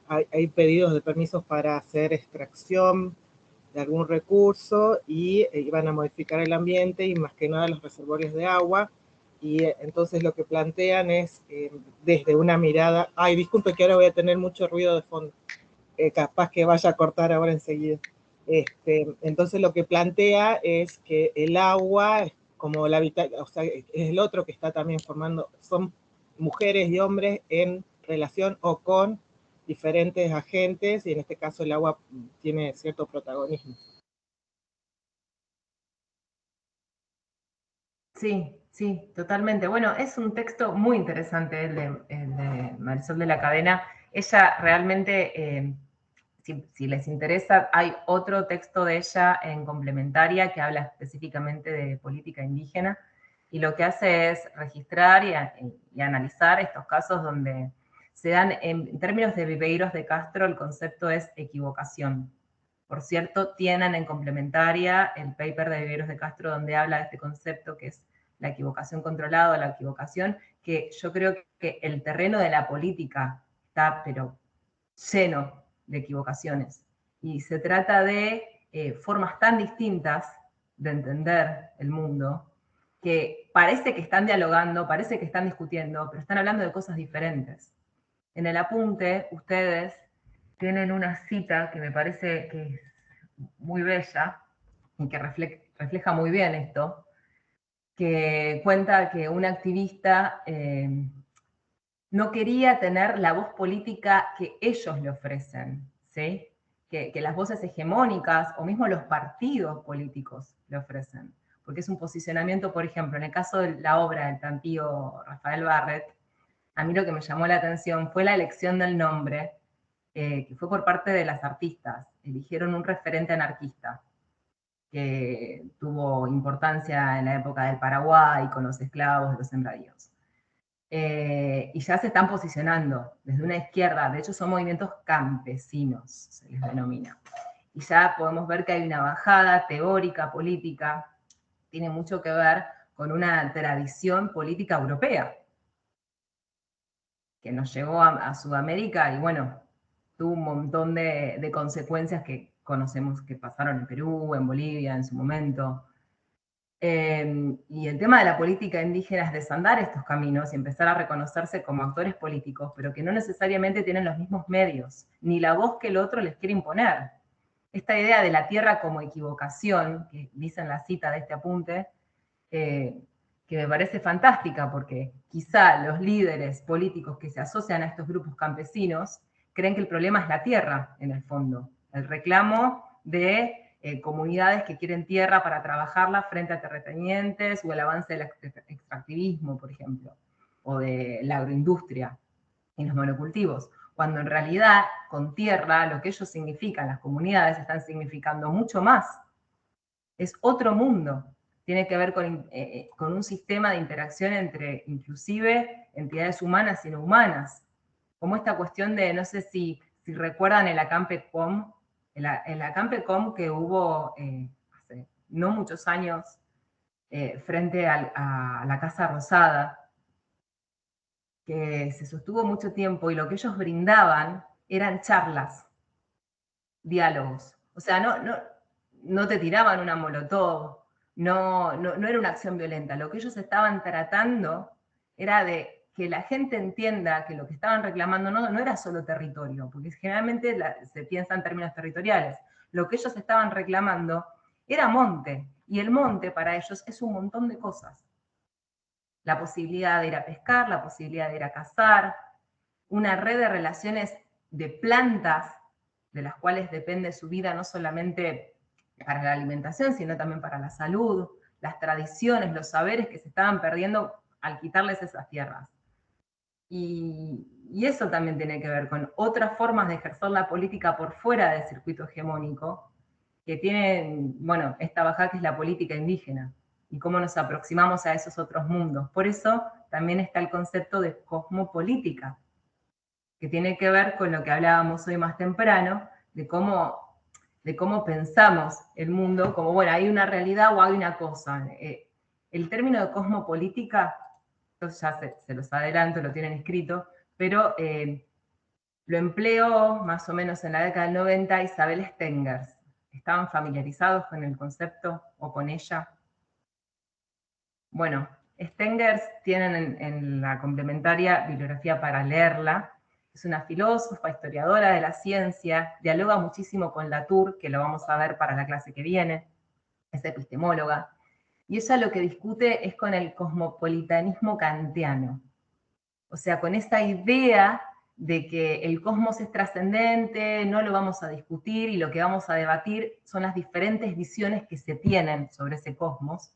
hay pedidos de permisos para hacer extracción de algún recurso y iban a modificar el ambiente y más que nada los reservorios de agua, y entonces lo que plantean es desde una mirada, ay, disculpe que ahora voy a tener mucho ruido de fondo, capaz que vaya a cortar ahora enseguida. Entonces lo que plantea es que el agua, como la vital, o sea, es el otro que está también formando, son mujeres y hombres en relación o con diferentes agentes, y en este caso el agua tiene cierto protagonismo. Sí, sí, totalmente. Bueno, es un texto muy interesante el de Marisol de la Cadena. Ella realmente, si les interesa, hay otro texto de ella en complementaria que habla específicamente de política indígena, y lo que hace es registrar y analizar estos casos donde se dan, en términos de Viveiros de Castro, el concepto es equivocación. Por cierto, tienen en complementaria el paper de Viveiros de Castro donde habla de este concepto que es la equivocación controlada, la equivocación, que yo creo que el terreno de la política está, pero lleno de equivocaciones. Y se trata de formas tan distintas de entender el mundo, que parece que están dialogando, parece que están discutiendo, pero están hablando de cosas diferentes. En el apunte, ustedes tienen una cita que me parece que es muy bella y que refleja muy bien esto, que cuenta que un activista no quería tener la voz política que ellos le ofrecen, ¿sí? Que las voces hegemónicas o mismo los partidos políticos le ofrecen. Porque es un posicionamiento, por ejemplo, en el caso de la obra del tantío Rafael Barret, a mí lo que me llamó la atención fue la elección del nombre, que fue por parte de las artistas. Eligieron un referente anarquista, que tuvo importancia en la época del Paraguay, con los esclavos, los sembradíos. Y ya se están posicionando desde una izquierda, de hecho son movimientos campesinos, se les denomina. Y ya podemos ver que hay una bajada teórica, política, tiene mucho que ver con una tradición política europea, que nos llegó a Sudamérica y bueno, tuvo un montón de consecuencias que conocemos que pasaron en Perú, en Bolivia en su momento. Y el tema de la política indígena es desandar estos caminos y empezar a reconocerse como actores políticos, pero que no necesariamente tienen los mismos medios, ni la voz que el otro les quiere imponer. Esta idea de la tierra como equivocación, que dice en la cita de este apunte, que me parece fantástica, porque quizá los líderes políticos que se asocian a estos grupos campesinos creen que el problema es la tierra, en el fondo, el reclamo de comunidades que quieren tierra para trabajarla frente a terratenientes, o el avance del extractivismo, por ejemplo, o de la agroindustria y los monocultivos, cuando en realidad con tierra lo que ellos significan, las comunidades, están significando mucho más. Es otro mundo. Tiene que ver con un sistema de interacción entre, inclusive, entidades humanas y no humanas. Como esta cuestión de, no sé si recuerdan el Acampecom, el Acampecom que hubo hace no muchos años frente a la Casa Rosada, que se sostuvo mucho tiempo y lo que ellos brindaban eran charlas, diálogos. O sea, no te tiraban una molotov, no era una acción violenta. Lo que ellos estaban tratando era de que la gente entienda que lo que estaban reclamando no era solo territorio, porque generalmente se piensa en términos territoriales. Lo que ellos estaban reclamando era monte, y el monte para ellos es un montón de cosas. La posibilidad de ir a pescar, la posibilidad de ir a cazar, una red de relaciones de plantas de las cuales depende su vida no solamente para la alimentación, sino también para la salud, las tradiciones, los saberes que se estaban perdiendo al quitarles esas tierras. Y eso también tiene que ver con otras formas de ejercer la política por fuera del circuito hegemónico, que tienen, bueno, esta bajada que es la política indígena, y cómo nos aproximamos a esos otros mundos. Por eso también está el concepto de cosmopolítica, que tiene que ver con lo que hablábamos hoy más temprano, de cómo pensamos el mundo, como, bueno, hay una realidad o hay una cosa. El término de cosmopolítica, ya se los adelanto, lo tienen escrito, pero lo empleó más o menos en la década del 90 Isabel Stengers. ¿Estaban familiarizados con el concepto o con ella? Bueno, Stengers tienen en la complementaria bibliografía para leerla. Es una filósofa, historiadora de la ciencia, dialoga muchísimo con Latour, que lo vamos a ver para la clase que viene, es epistemóloga, y ella lo que discute es con el cosmopolitanismo kantiano, o sea, con esa idea de que el cosmos es trascendente, no lo vamos a discutir y lo que vamos a debatir son las diferentes visiones que se tienen sobre ese cosmos.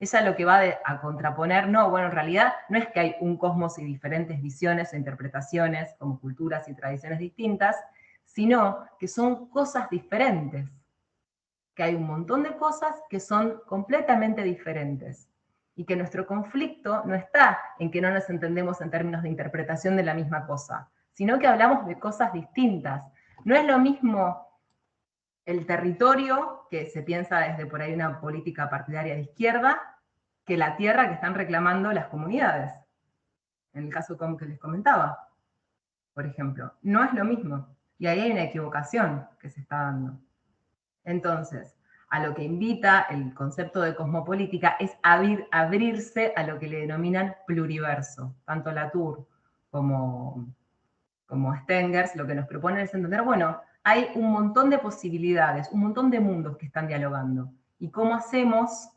Ella lo que va a contraponer, no, bueno, en realidad no es que hay un cosmos y diferentes visiones o interpretaciones como culturas y tradiciones distintas, sino que son cosas diferentes, que hay un montón de cosas que son completamente diferentes y que nuestro conflicto no está en que no nos entendemos en términos de interpretación de la misma cosa, sino que hablamos de cosas distintas. No es lo mismo el territorio, que se piensa desde por ahí una política partidaria de izquierda, que la tierra que están reclamando las comunidades. En el caso como que les comentaba, por ejemplo. No es lo mismo. Y ahí hay una equivocación que se está dando. Entonces, a lo que invita el concepto de cosmopolítica es abrirse a lo que le denominan pluriverso. Tanto Latour como Stengers lo que nos proponen es entender, bueno, hay un montón de posibilidades, un montón de mundos que están dialogando. ¿Y cómo hacemos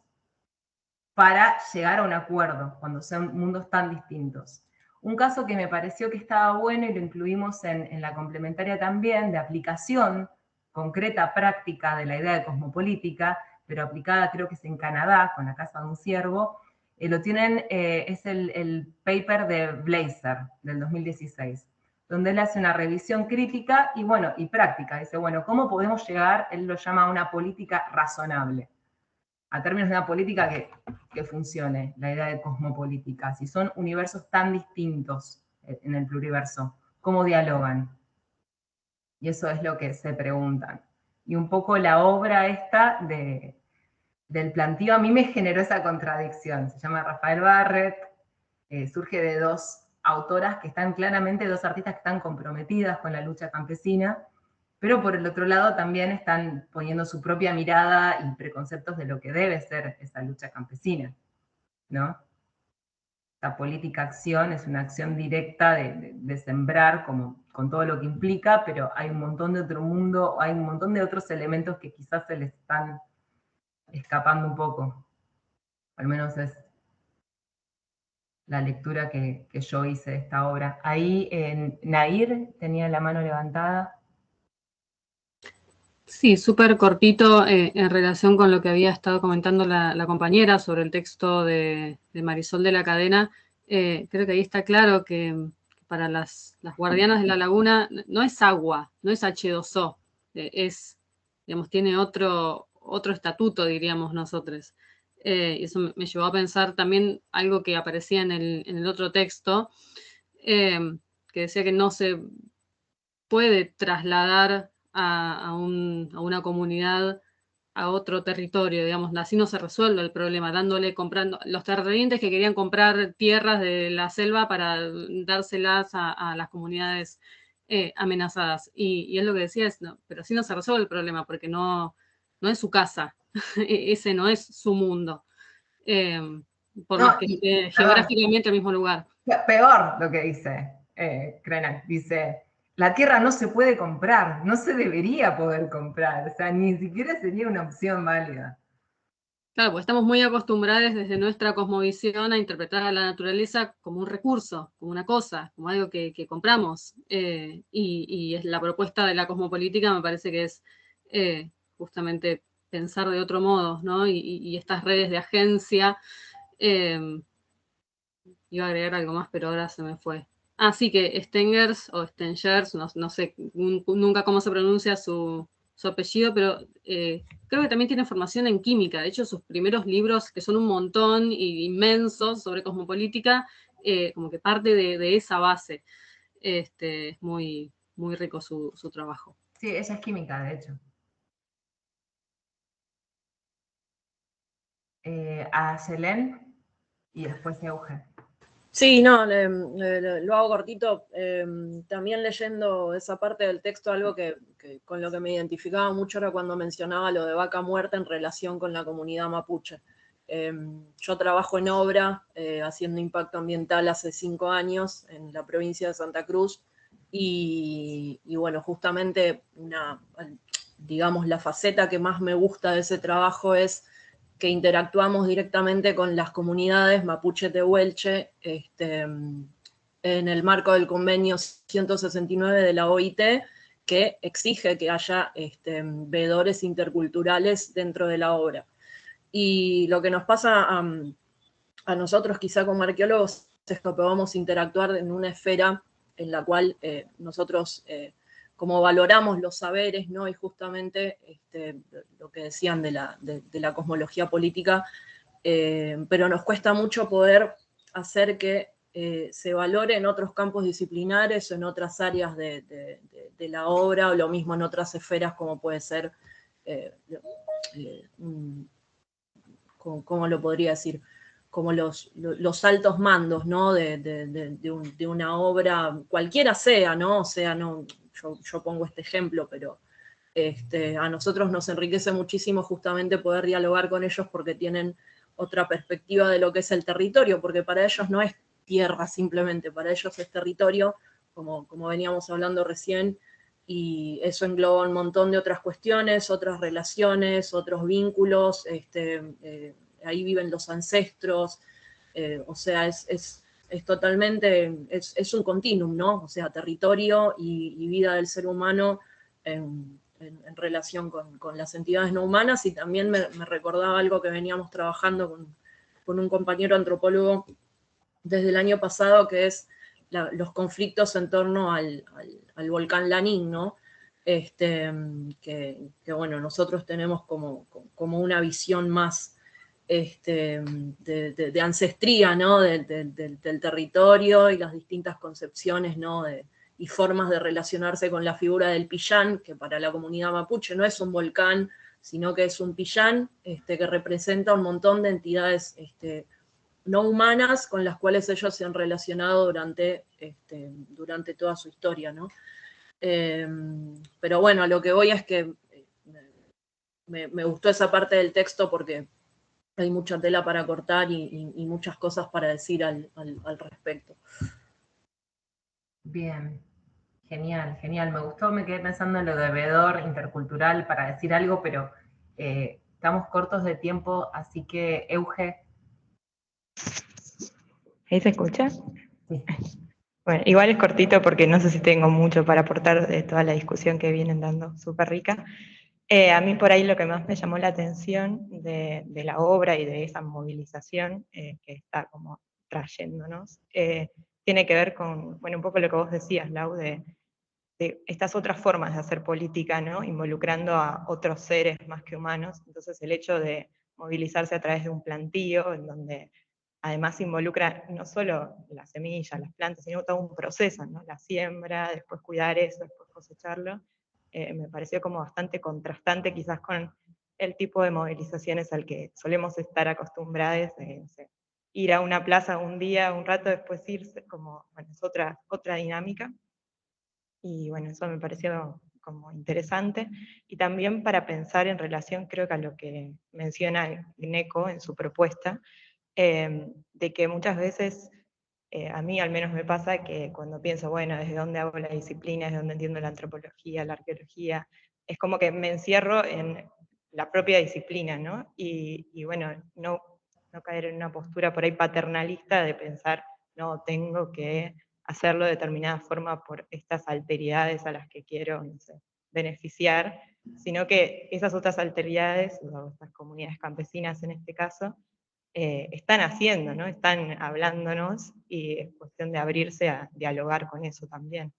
para llegar a un acuerdo cuando son mundos tan distintos? Un caso que me pareció que estaba bueno y lo incluimos en la complementaria también, de aplicación concreta, práctica de la idea de cosmopolítica, pero aplicada creo que es en Canadá, con la Casa de un Ciervo, lo tienen, es el paper de Blazer, del 2016, donde él hace una revisión crítica y, bueno, y práctica. Dice, bueno, ¿cómo podemos llegar? Él lo llama a una política razonable, a términos de una política que funcione, la idea de cosmopolítica. Si son universos tan distintos en el pluriverso, ¿cómo dialogan? Y eso es lo que se preguntan. Y un poco la obra esta del planteo a mí me generó esa contradicción. Se llama Rafael Barrett, surge de dos autoras que están claramente, dos artistas que están comprometidas con la lucha campesina, pero por el otro lado también están poniendo su propia mirada y preconceptos de lo que debe ser esa lucha campesina, ¿no? La política acción es una acción directa de sembrar con todo lo que implica, pero hay un montón de otro mundo, hay un montón de otros elementos que quizás se les están escapando un poco. Al menos es la lectura que yo hice de esta obra. Ahí Nair tenía la mano levantada. Sí, súper cortito en relación con lo que había estado comentando la compañera sobre el texto de Marisol de la Cadena. Creo que ahí está claro que para las guardianas de la laguna no es agua, no es H2O, digamos, tiene otro estatuto, diríamos nosotros. Y eso me llevó a pensar también algo que aparecía en el otro texto, que decía que no se puede trasladar a una comunidad a otro territorio, digamos, así no se resuelve el problema, comprando los terratenientes que querían comprar tierras de la selva para dárselas a las comunidades amenazadas. Y es lo que decía, no, pero así no se resuelve el problema, porque no es su casa, ese no es su mundo, por más que esté geográficamente en el mismo lugar. Peor lo que dice Krenak, dice, la tierra no se puede comprar, no se debería poder comprar, o sea, ni siquiera sería una opción válida. Claro, pues estamos muy acostumbrados desde nuestra cosmovisión a interpretar a la naturaleza como un recurso, como una cosa, como algo que compramos. Y es la propuesta de la cosmopolítica me parece que es justamente pensar de otro modo, ¿no? Y estas redes de agencia. Iba a agregar algo más, pero ahora se me fue. Sí, que Stengers o Stengers, no sé nunca cómo se pronuncia su apellido, pero creo que también tiene formación en química. De hecho, sus primeros libros, que son un montón y inmensos sobre cosmopolítica, como que parte de esa base. Es muy, muy rico su trabajo. Sí, ella es química, de hecho. A Selene y después Euge. Sí, no, lo hago cortito. También leyendo esa parte del texto, algo que con lo que me identificaba mucho era cuando mencionaba lo de Vaca Muerta en relación con la comunidad mapuche. Yo trabajo en obra, haciendo impacto ambiental hace 5 años en la provincia de Santa Cruz y bueno, justamente digamos, la faceta que más me gusta de ese trabajo es que interactuamos directamente con las comunidades mapuche tehuelche en el marco del convenio 169 de la OIT, que exige que haya veedores interculturales dentro de la obra. Y lo que nos pasa a nosotros, quizá como arqueólogos, es que podemos interactuar en una esfera en la cual nosotros, como valoramos los saberes, ¿no? Y justamente lo que decían de la cosmología política, pero nos cuesta mucho poder hacer que se valore en otros campos disciplinares o en otras áreas de la obra, o lo mismo en otras esferas como puede ser, ¿cómo lo podría decir? Como los altos mandos, ¿no? de una obra, cualquiera sea, ¿no? O sea, no, yo pongo este ejemplo, pero a nosotros nos enriquece muchísimo justamente poder dialogar con ellos porque tienen otra perspectiva de lo que es el territorio, porque para ellos no es tierra simplemente, para ellos es territorio, como veníamos hablando recién, y eso engloba un montón de otras cuestiones, otras relaciones, otros vínculos, ahí viven los ancestros, o sea, es totalmente, es un continuum, ¿no? O sea, territorio y vida del ser humano en relación con las entidades no humanas, y también me recordaba algo que veníamos trabajando con un compañero antropólogo desde el año pasado, que es los conflictos en torno al volcán Lanín, ¿no? Que bueno, nosotros tenemos como una visión más de ancestría, ¿no? Del territorio y las distintas concepciones, ¿no? Y formas de relacionarse con la figura del pillán, que para la comunidad mapuche no es un volcán, sino que es un pillán que representa un montón de entidades no humanas con las cuales ellos se han relacionado durante toda su historia, ¿no? Pero bueno, a lo que voy es que me gustó esa parte del texto porque hay mucha tela para cortar y muchas cosas para decir al respecto. Bien, genial, genial. Me gustó, me quedé pensando en lo de veedor intercultural para decir algo, pero estamos cortos de tiempo, así que Euge. ¿Ahí se escucha? Sí. Bueno, igual es cortito porque no sé si tengo mucho para aportar de toda la discusión que vienen dando, súper rica. A mí por ahí lo que más me llamó la atención de la obra y de esa movilización que está como trayéndonos, tiene que ver con, bueno, un poco lo que vos decías, Lau, de estas otras formas de hacer política, ¿no? Involucrando a otros seres más que humanos. Entonces el hecho de movilizarse a través de un plantío, en donde además involucra no solo las semillas, las plantas, sino todo un proceso, ¿no? La siembra, después cuidar eso, después cosecharlo. Me pareció como bastante contrastante quizás con el tipo de movilizaciones al que solemos estar acostumbrados, no sé, ir a una plaza un día, un rato, después irse, como, bueno, es otra dinámica. Y bueno, eso me pareció como interesante. Y también para pensar en relación, creo que a lo que menciona Gneco en su propuesta, de que muchas veces, a mí al menos me pasa que cuando pienso, bueno, desde dónde hago la disciplina, desde dónde entiendo la antropología, la arqueología, es como que me encierro en la propia disciplina, ¿no? Y bueno, no caer en una postura por ahí paternalista de pensar, no, tengo que hacerlo de determinada forma por estas alteridades a las que quiero, no sé, beneficiar, sino que esas otras alteridades, o estas comunidades campesinas en este caso, están haciendo, ¿no? Están hablándonos, y es cuestión de abrirse a dialogar con eso también.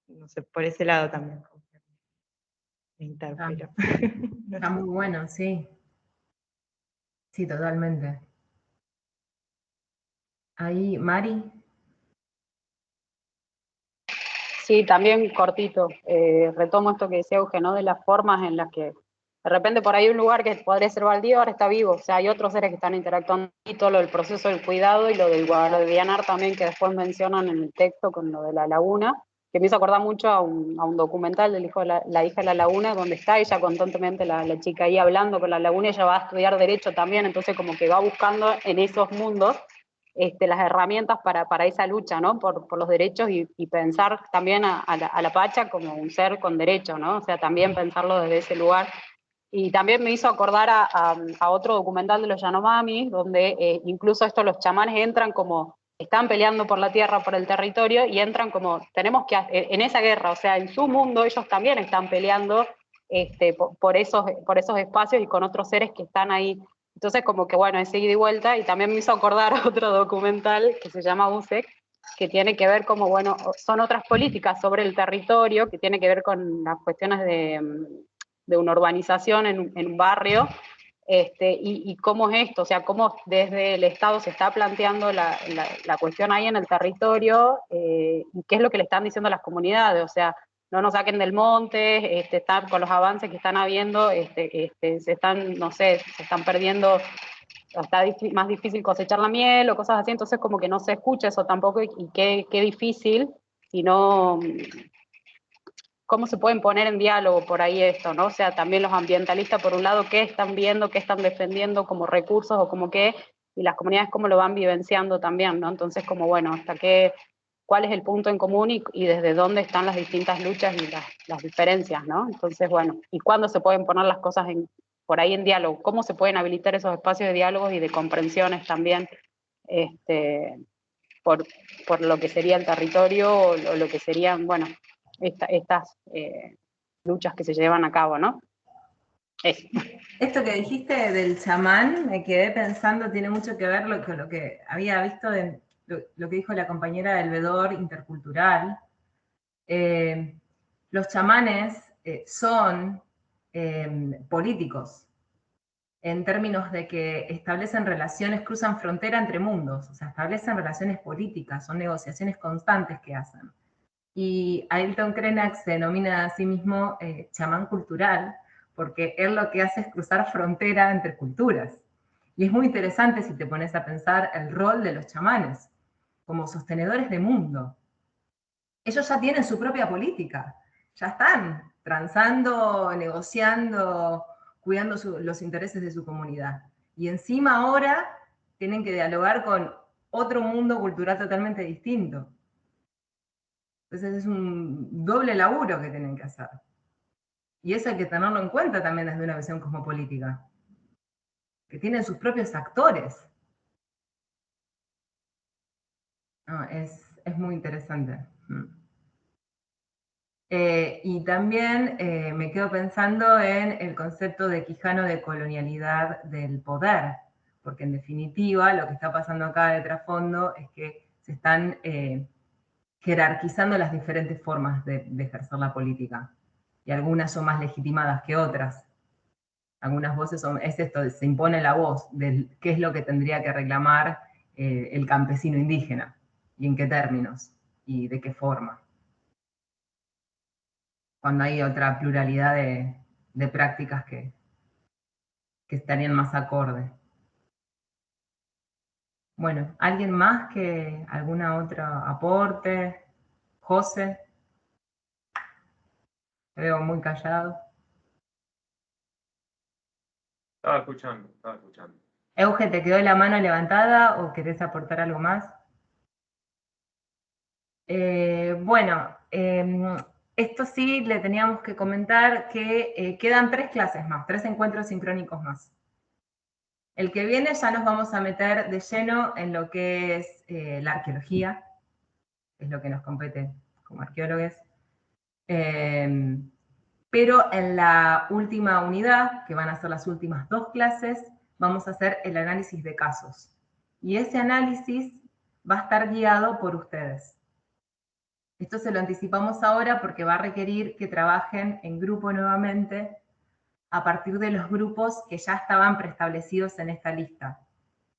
No sé, por ese lado también me interpelo. Está muy bueno, sí. Sí, totalmente. Ahí, Mari. Sí, también cortito. Retomo esto que decía Euge, ¿no? De las formas en las que de repente por ahí un lugar que podría ser baldío ahora está vivo. O sea, hay otros seres que están interactuando, y todo lo del proceso del cuidado y lo del guardianar también, que después mencionan en el texto con lo de la laguna, que me hizo acordar mucho a un documental del hijo de la hija de la laguna, donde está ella constantemente, la chica ahí hablando con la laguna, y ella va a estudiar derecho también, entonces como que va buscando en esos mundos las herramientas para esa lucha, ¿no? Por los derechos, y pensar también a la Pacha como un ser con derecho, ¿no? O sea, también pensarlo desde ese lugar. Y también me hizo acordar a otro documental de los Yanomami, donde incluso los chamanes entran como están peleando por la tierra, por el territorio, y entran como, tenemos que, en esa guerra, o sea, en su mundo ellos también están peleando por esos espacios y con otros seres que están ahí. Entonces como que bueno, es ida y vuelta, y también me hizo acordar otro documental que se llama USEC, que tiene que ver como, bueno, son otras políticas sobre el territorio, que tiene que ver con las cuestiones de una urbanización en un barrio, y cómo es esto, o sea, cómo desde el Estado se está planteando la cuestión ahí en el territorio, y qué es lo que le están diciendo a las comunidades, o sea, no nos saquen del monte, están con los avances que están habiendo, se están, no sé, se están perdiendo, está más difícil cosechar la miel o cosas así, entonces como que no se escucha eso tampoco, y qué difícil, si no, cómo se pueden poner en diálogo por ahí esto, ¿no? O sea, también los ambientalistas, por un lado, qué están viendo, qué están defendiendo como recursos o como qué, y las comunidades cómo lo van vivenciando también, ¿no? Entonces, como bueno, hasta qué, cuál es el punto en común y desde dónde están las distintas luchas y las diferencias, ¿no? Entonces, bueno, y cuándo se pueden poner las cosas por ahí en diálogo, cómo se pueden habilitar esos espacios de diálogos y de comprensiones también, por lo que sería el territorio o lo que serían, bueno, estas luchas que se llevan a cabo, ¿no? Eso. Esto que dijiste del chamán, me quedé pensando, tiene mucho que ver con lo que había visto de lo que dijo la compañera del vedor intercultural. Los chamanes son políticos, en términos de que establecen relaciones, cruzan frontera entre mundos, o sea, establecen relaciones políticas, son negociaciones constantes que hacen. Y Ailton Krenak se denomina a sí mismo chamán cultural, porque él lo que hace es cruzar frontera entre culturas. Y es muy interesante si te pones a pensar el rol de los chamanes como sostenedores de mundo. Ellos ya tienen su propia política, ya están transando, negociando, cuidando los intereses de su comunidad. Y encima ahora tienen que dialogar con otro mundo cultural totalmente distinto. Entonces es un doble laburo que tienen que hacer. Y eso hay que tenerlo en cuenta también desde una visión cosmopolítica, que tienen sus propios actores. No, es muy interesante. Y también me quedo pensando en el concepto de Quijano de colonialidad del poder, porque en definitiva lo que está pasando acá de trasfondo es que se están jerarquizando las diferentes formas de ejercer la política, y algunas son más legitimadas que otras. Algunas voces es esto, se impone la voz de qué es lo que tendría que reclamar el campesino indígena, y en qué términos, y de qué forma. Cuando hay otra pluralidad de prácticas que estarían más acorde. Bueno, ¿alguien más que alguna otra aporte? José. Te veo muy callado. Estaba escuchando. Euge, ¿te quedó la mano levantada o querés aportar algo más? Bueno, esto sí le teníamos que comentar que quedan 3 clases más, 3 encuentros sincrónicos más. El que viene ya nos vamos a meter de lleno en lo que es la arqueología, es lo que nos compete como arqueólogos. Pero en la última unidad, que van a ser las últimas 2 clases, vamos a hacer el análisis de casos. Y ese análisis va a estar guiado por ustedes. Esto se lo anticipamos ahora porque va a requerir que trabajen en grupo nuevamente a partir de los grupos que ya estaban preestablecidos en esta lista.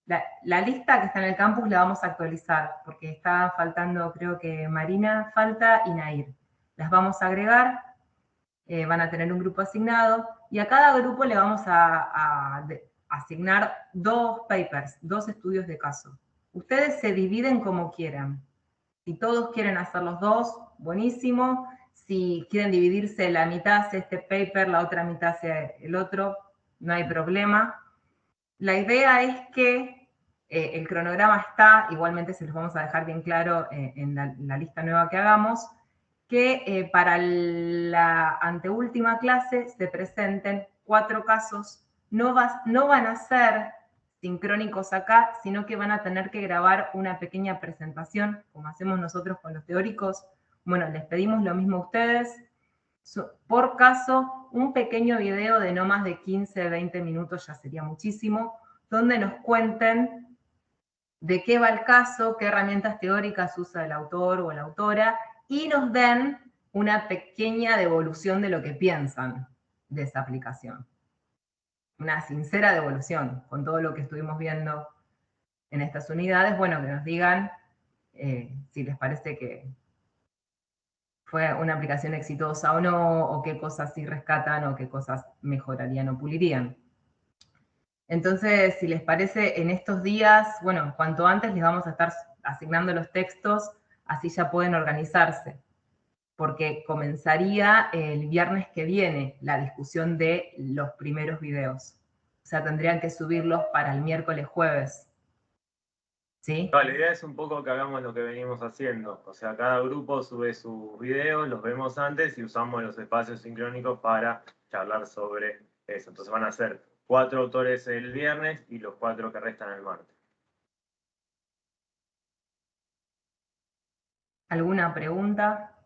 La lista que está en el campus la vamos a actualizar porque está faltando, creo que Marina falta y Nair. Las vamos a agregar, van a tener un grupo asignado y a cada grupo le vamos a asignar 2 papers, 2 estudios de caso. Ustedes se dividen como quieran. Si todos quieren hacer los 2, buenísimo. Si quieren dividirse, la mitad hace este paper, la otra mitad hace el otro, no hay problema. La idea es que el cronograma está, igualmente se los vamos a dejar bien claro en la lista nueva que hagamos, que para la anteúltima clase se presenten 4 casos. No van a ser sincrónicos acá, sino que van a tener que grabar una pequeña presentación, como hacemos nosotros con los teóricos. Bueno, les pedimos lo mismo a ustedes. Por caso, un pequeño video de no más de 15, 20 minutos ya sería muchísimo, donde nos cuenten de qué va el caso, qué herramientas teóricas usa el autor o la autora, y nos den una pequeña devolución de lo que piensan de esa aplicación. Una sincera devolución con todo lo que estuvimos viendo en estas unidades. Bueno, que nos digan si les parece que fue una aplicación exitosa o no, o qué cosas sí rescatan o qué cosas mejorarían o pulirían. Entonces, si les parece, en estos días, bueno, cuanto antes les vamos a estar asignando los textos, así ya pueden organizarse, porque comenzaría el viernes que viene la discusión de los primeros videos. O sea, tendrían que subirlos para el miércoles, jueves. ¿Sí? No, la idea es un poco que hagamos lo que venimos haciendo. O sea, cada grupo sube sus videos, los vemos antes y usamos los espacios sincrónicos para charlar sobre eso. Entonces van a ser 4 autores el viernes y los 4 que restan el martes. ¿Alguna pregunta?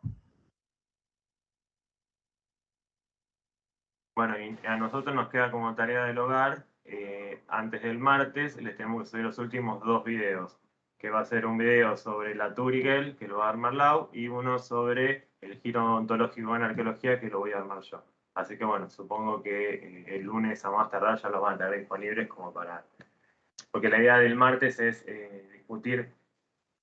Bueno, y a nosotros nos queda como tarea del hogar, antes del martes les tenemos que subir los últimos 2 videos, que va a ser un video sobre la Turigel, que lo va a armar Lau, y uno sobre el giro ontológico en arqueología, que lo voy a armar yo. Así que bueno, supongo que el lunes a más tardar ya los van a tener disponibles como para... Porque la idea del martes es discutir,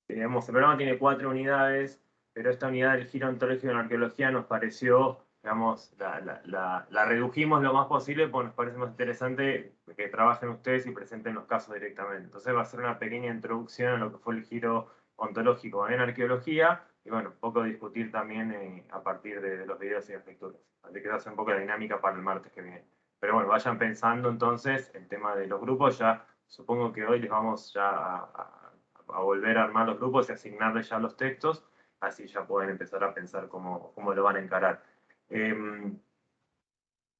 digamos, el programa tiene 4 unidades, pero esta unidad del giro ontológico en arqueología nos pareció, digamos, la redujimos lo más posible porque nos parece más interesante que trabajen ustedes y presenten los casos directamente. Entonces va a ser una pequeña introducción a lo que fue el giro ontológico en arqueología y bueno, un poco discutir también a partir de los videos y las lecturas. Así que va a ser un poco la dinámica para el martes que viene. Pero bueno, vayan pensando entonces el tema de los grupos. Ya supongo que hoy les vamos ya a volver a armar los grupos y asignarles ya los textos, así ya pueden empezar a pensar cómo lo van a encarar.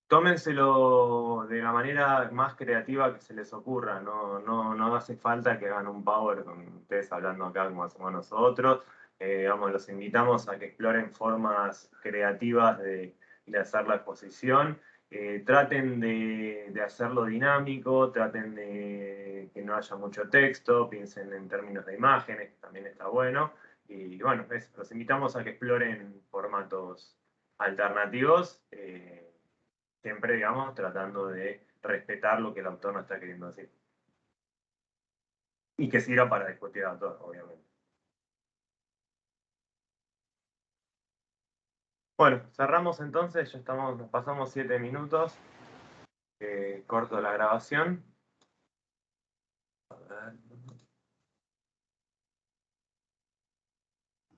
Tómenselo de la manera más creativa que se les ocurra, no hace falta que hagan un power con ustedes hablando acá como hacemos nosotros. Los invitamos a que exploren formas creativas de hacer la exposición. Traten de hacerlo dinámico, traten de que no haya mucho texto, piensen en términos de imágenes, que también está bueno. Y bueno, los invitamos a que exploren formatos alternativos, siempre, digamos, tratando de respetar lo que el autor nos está queriendo decir. Y que sirva para discutir al autor, obviamente. Bueno, cerramos entonces, ya nos pasamos 7 minutos. Corto la grabación.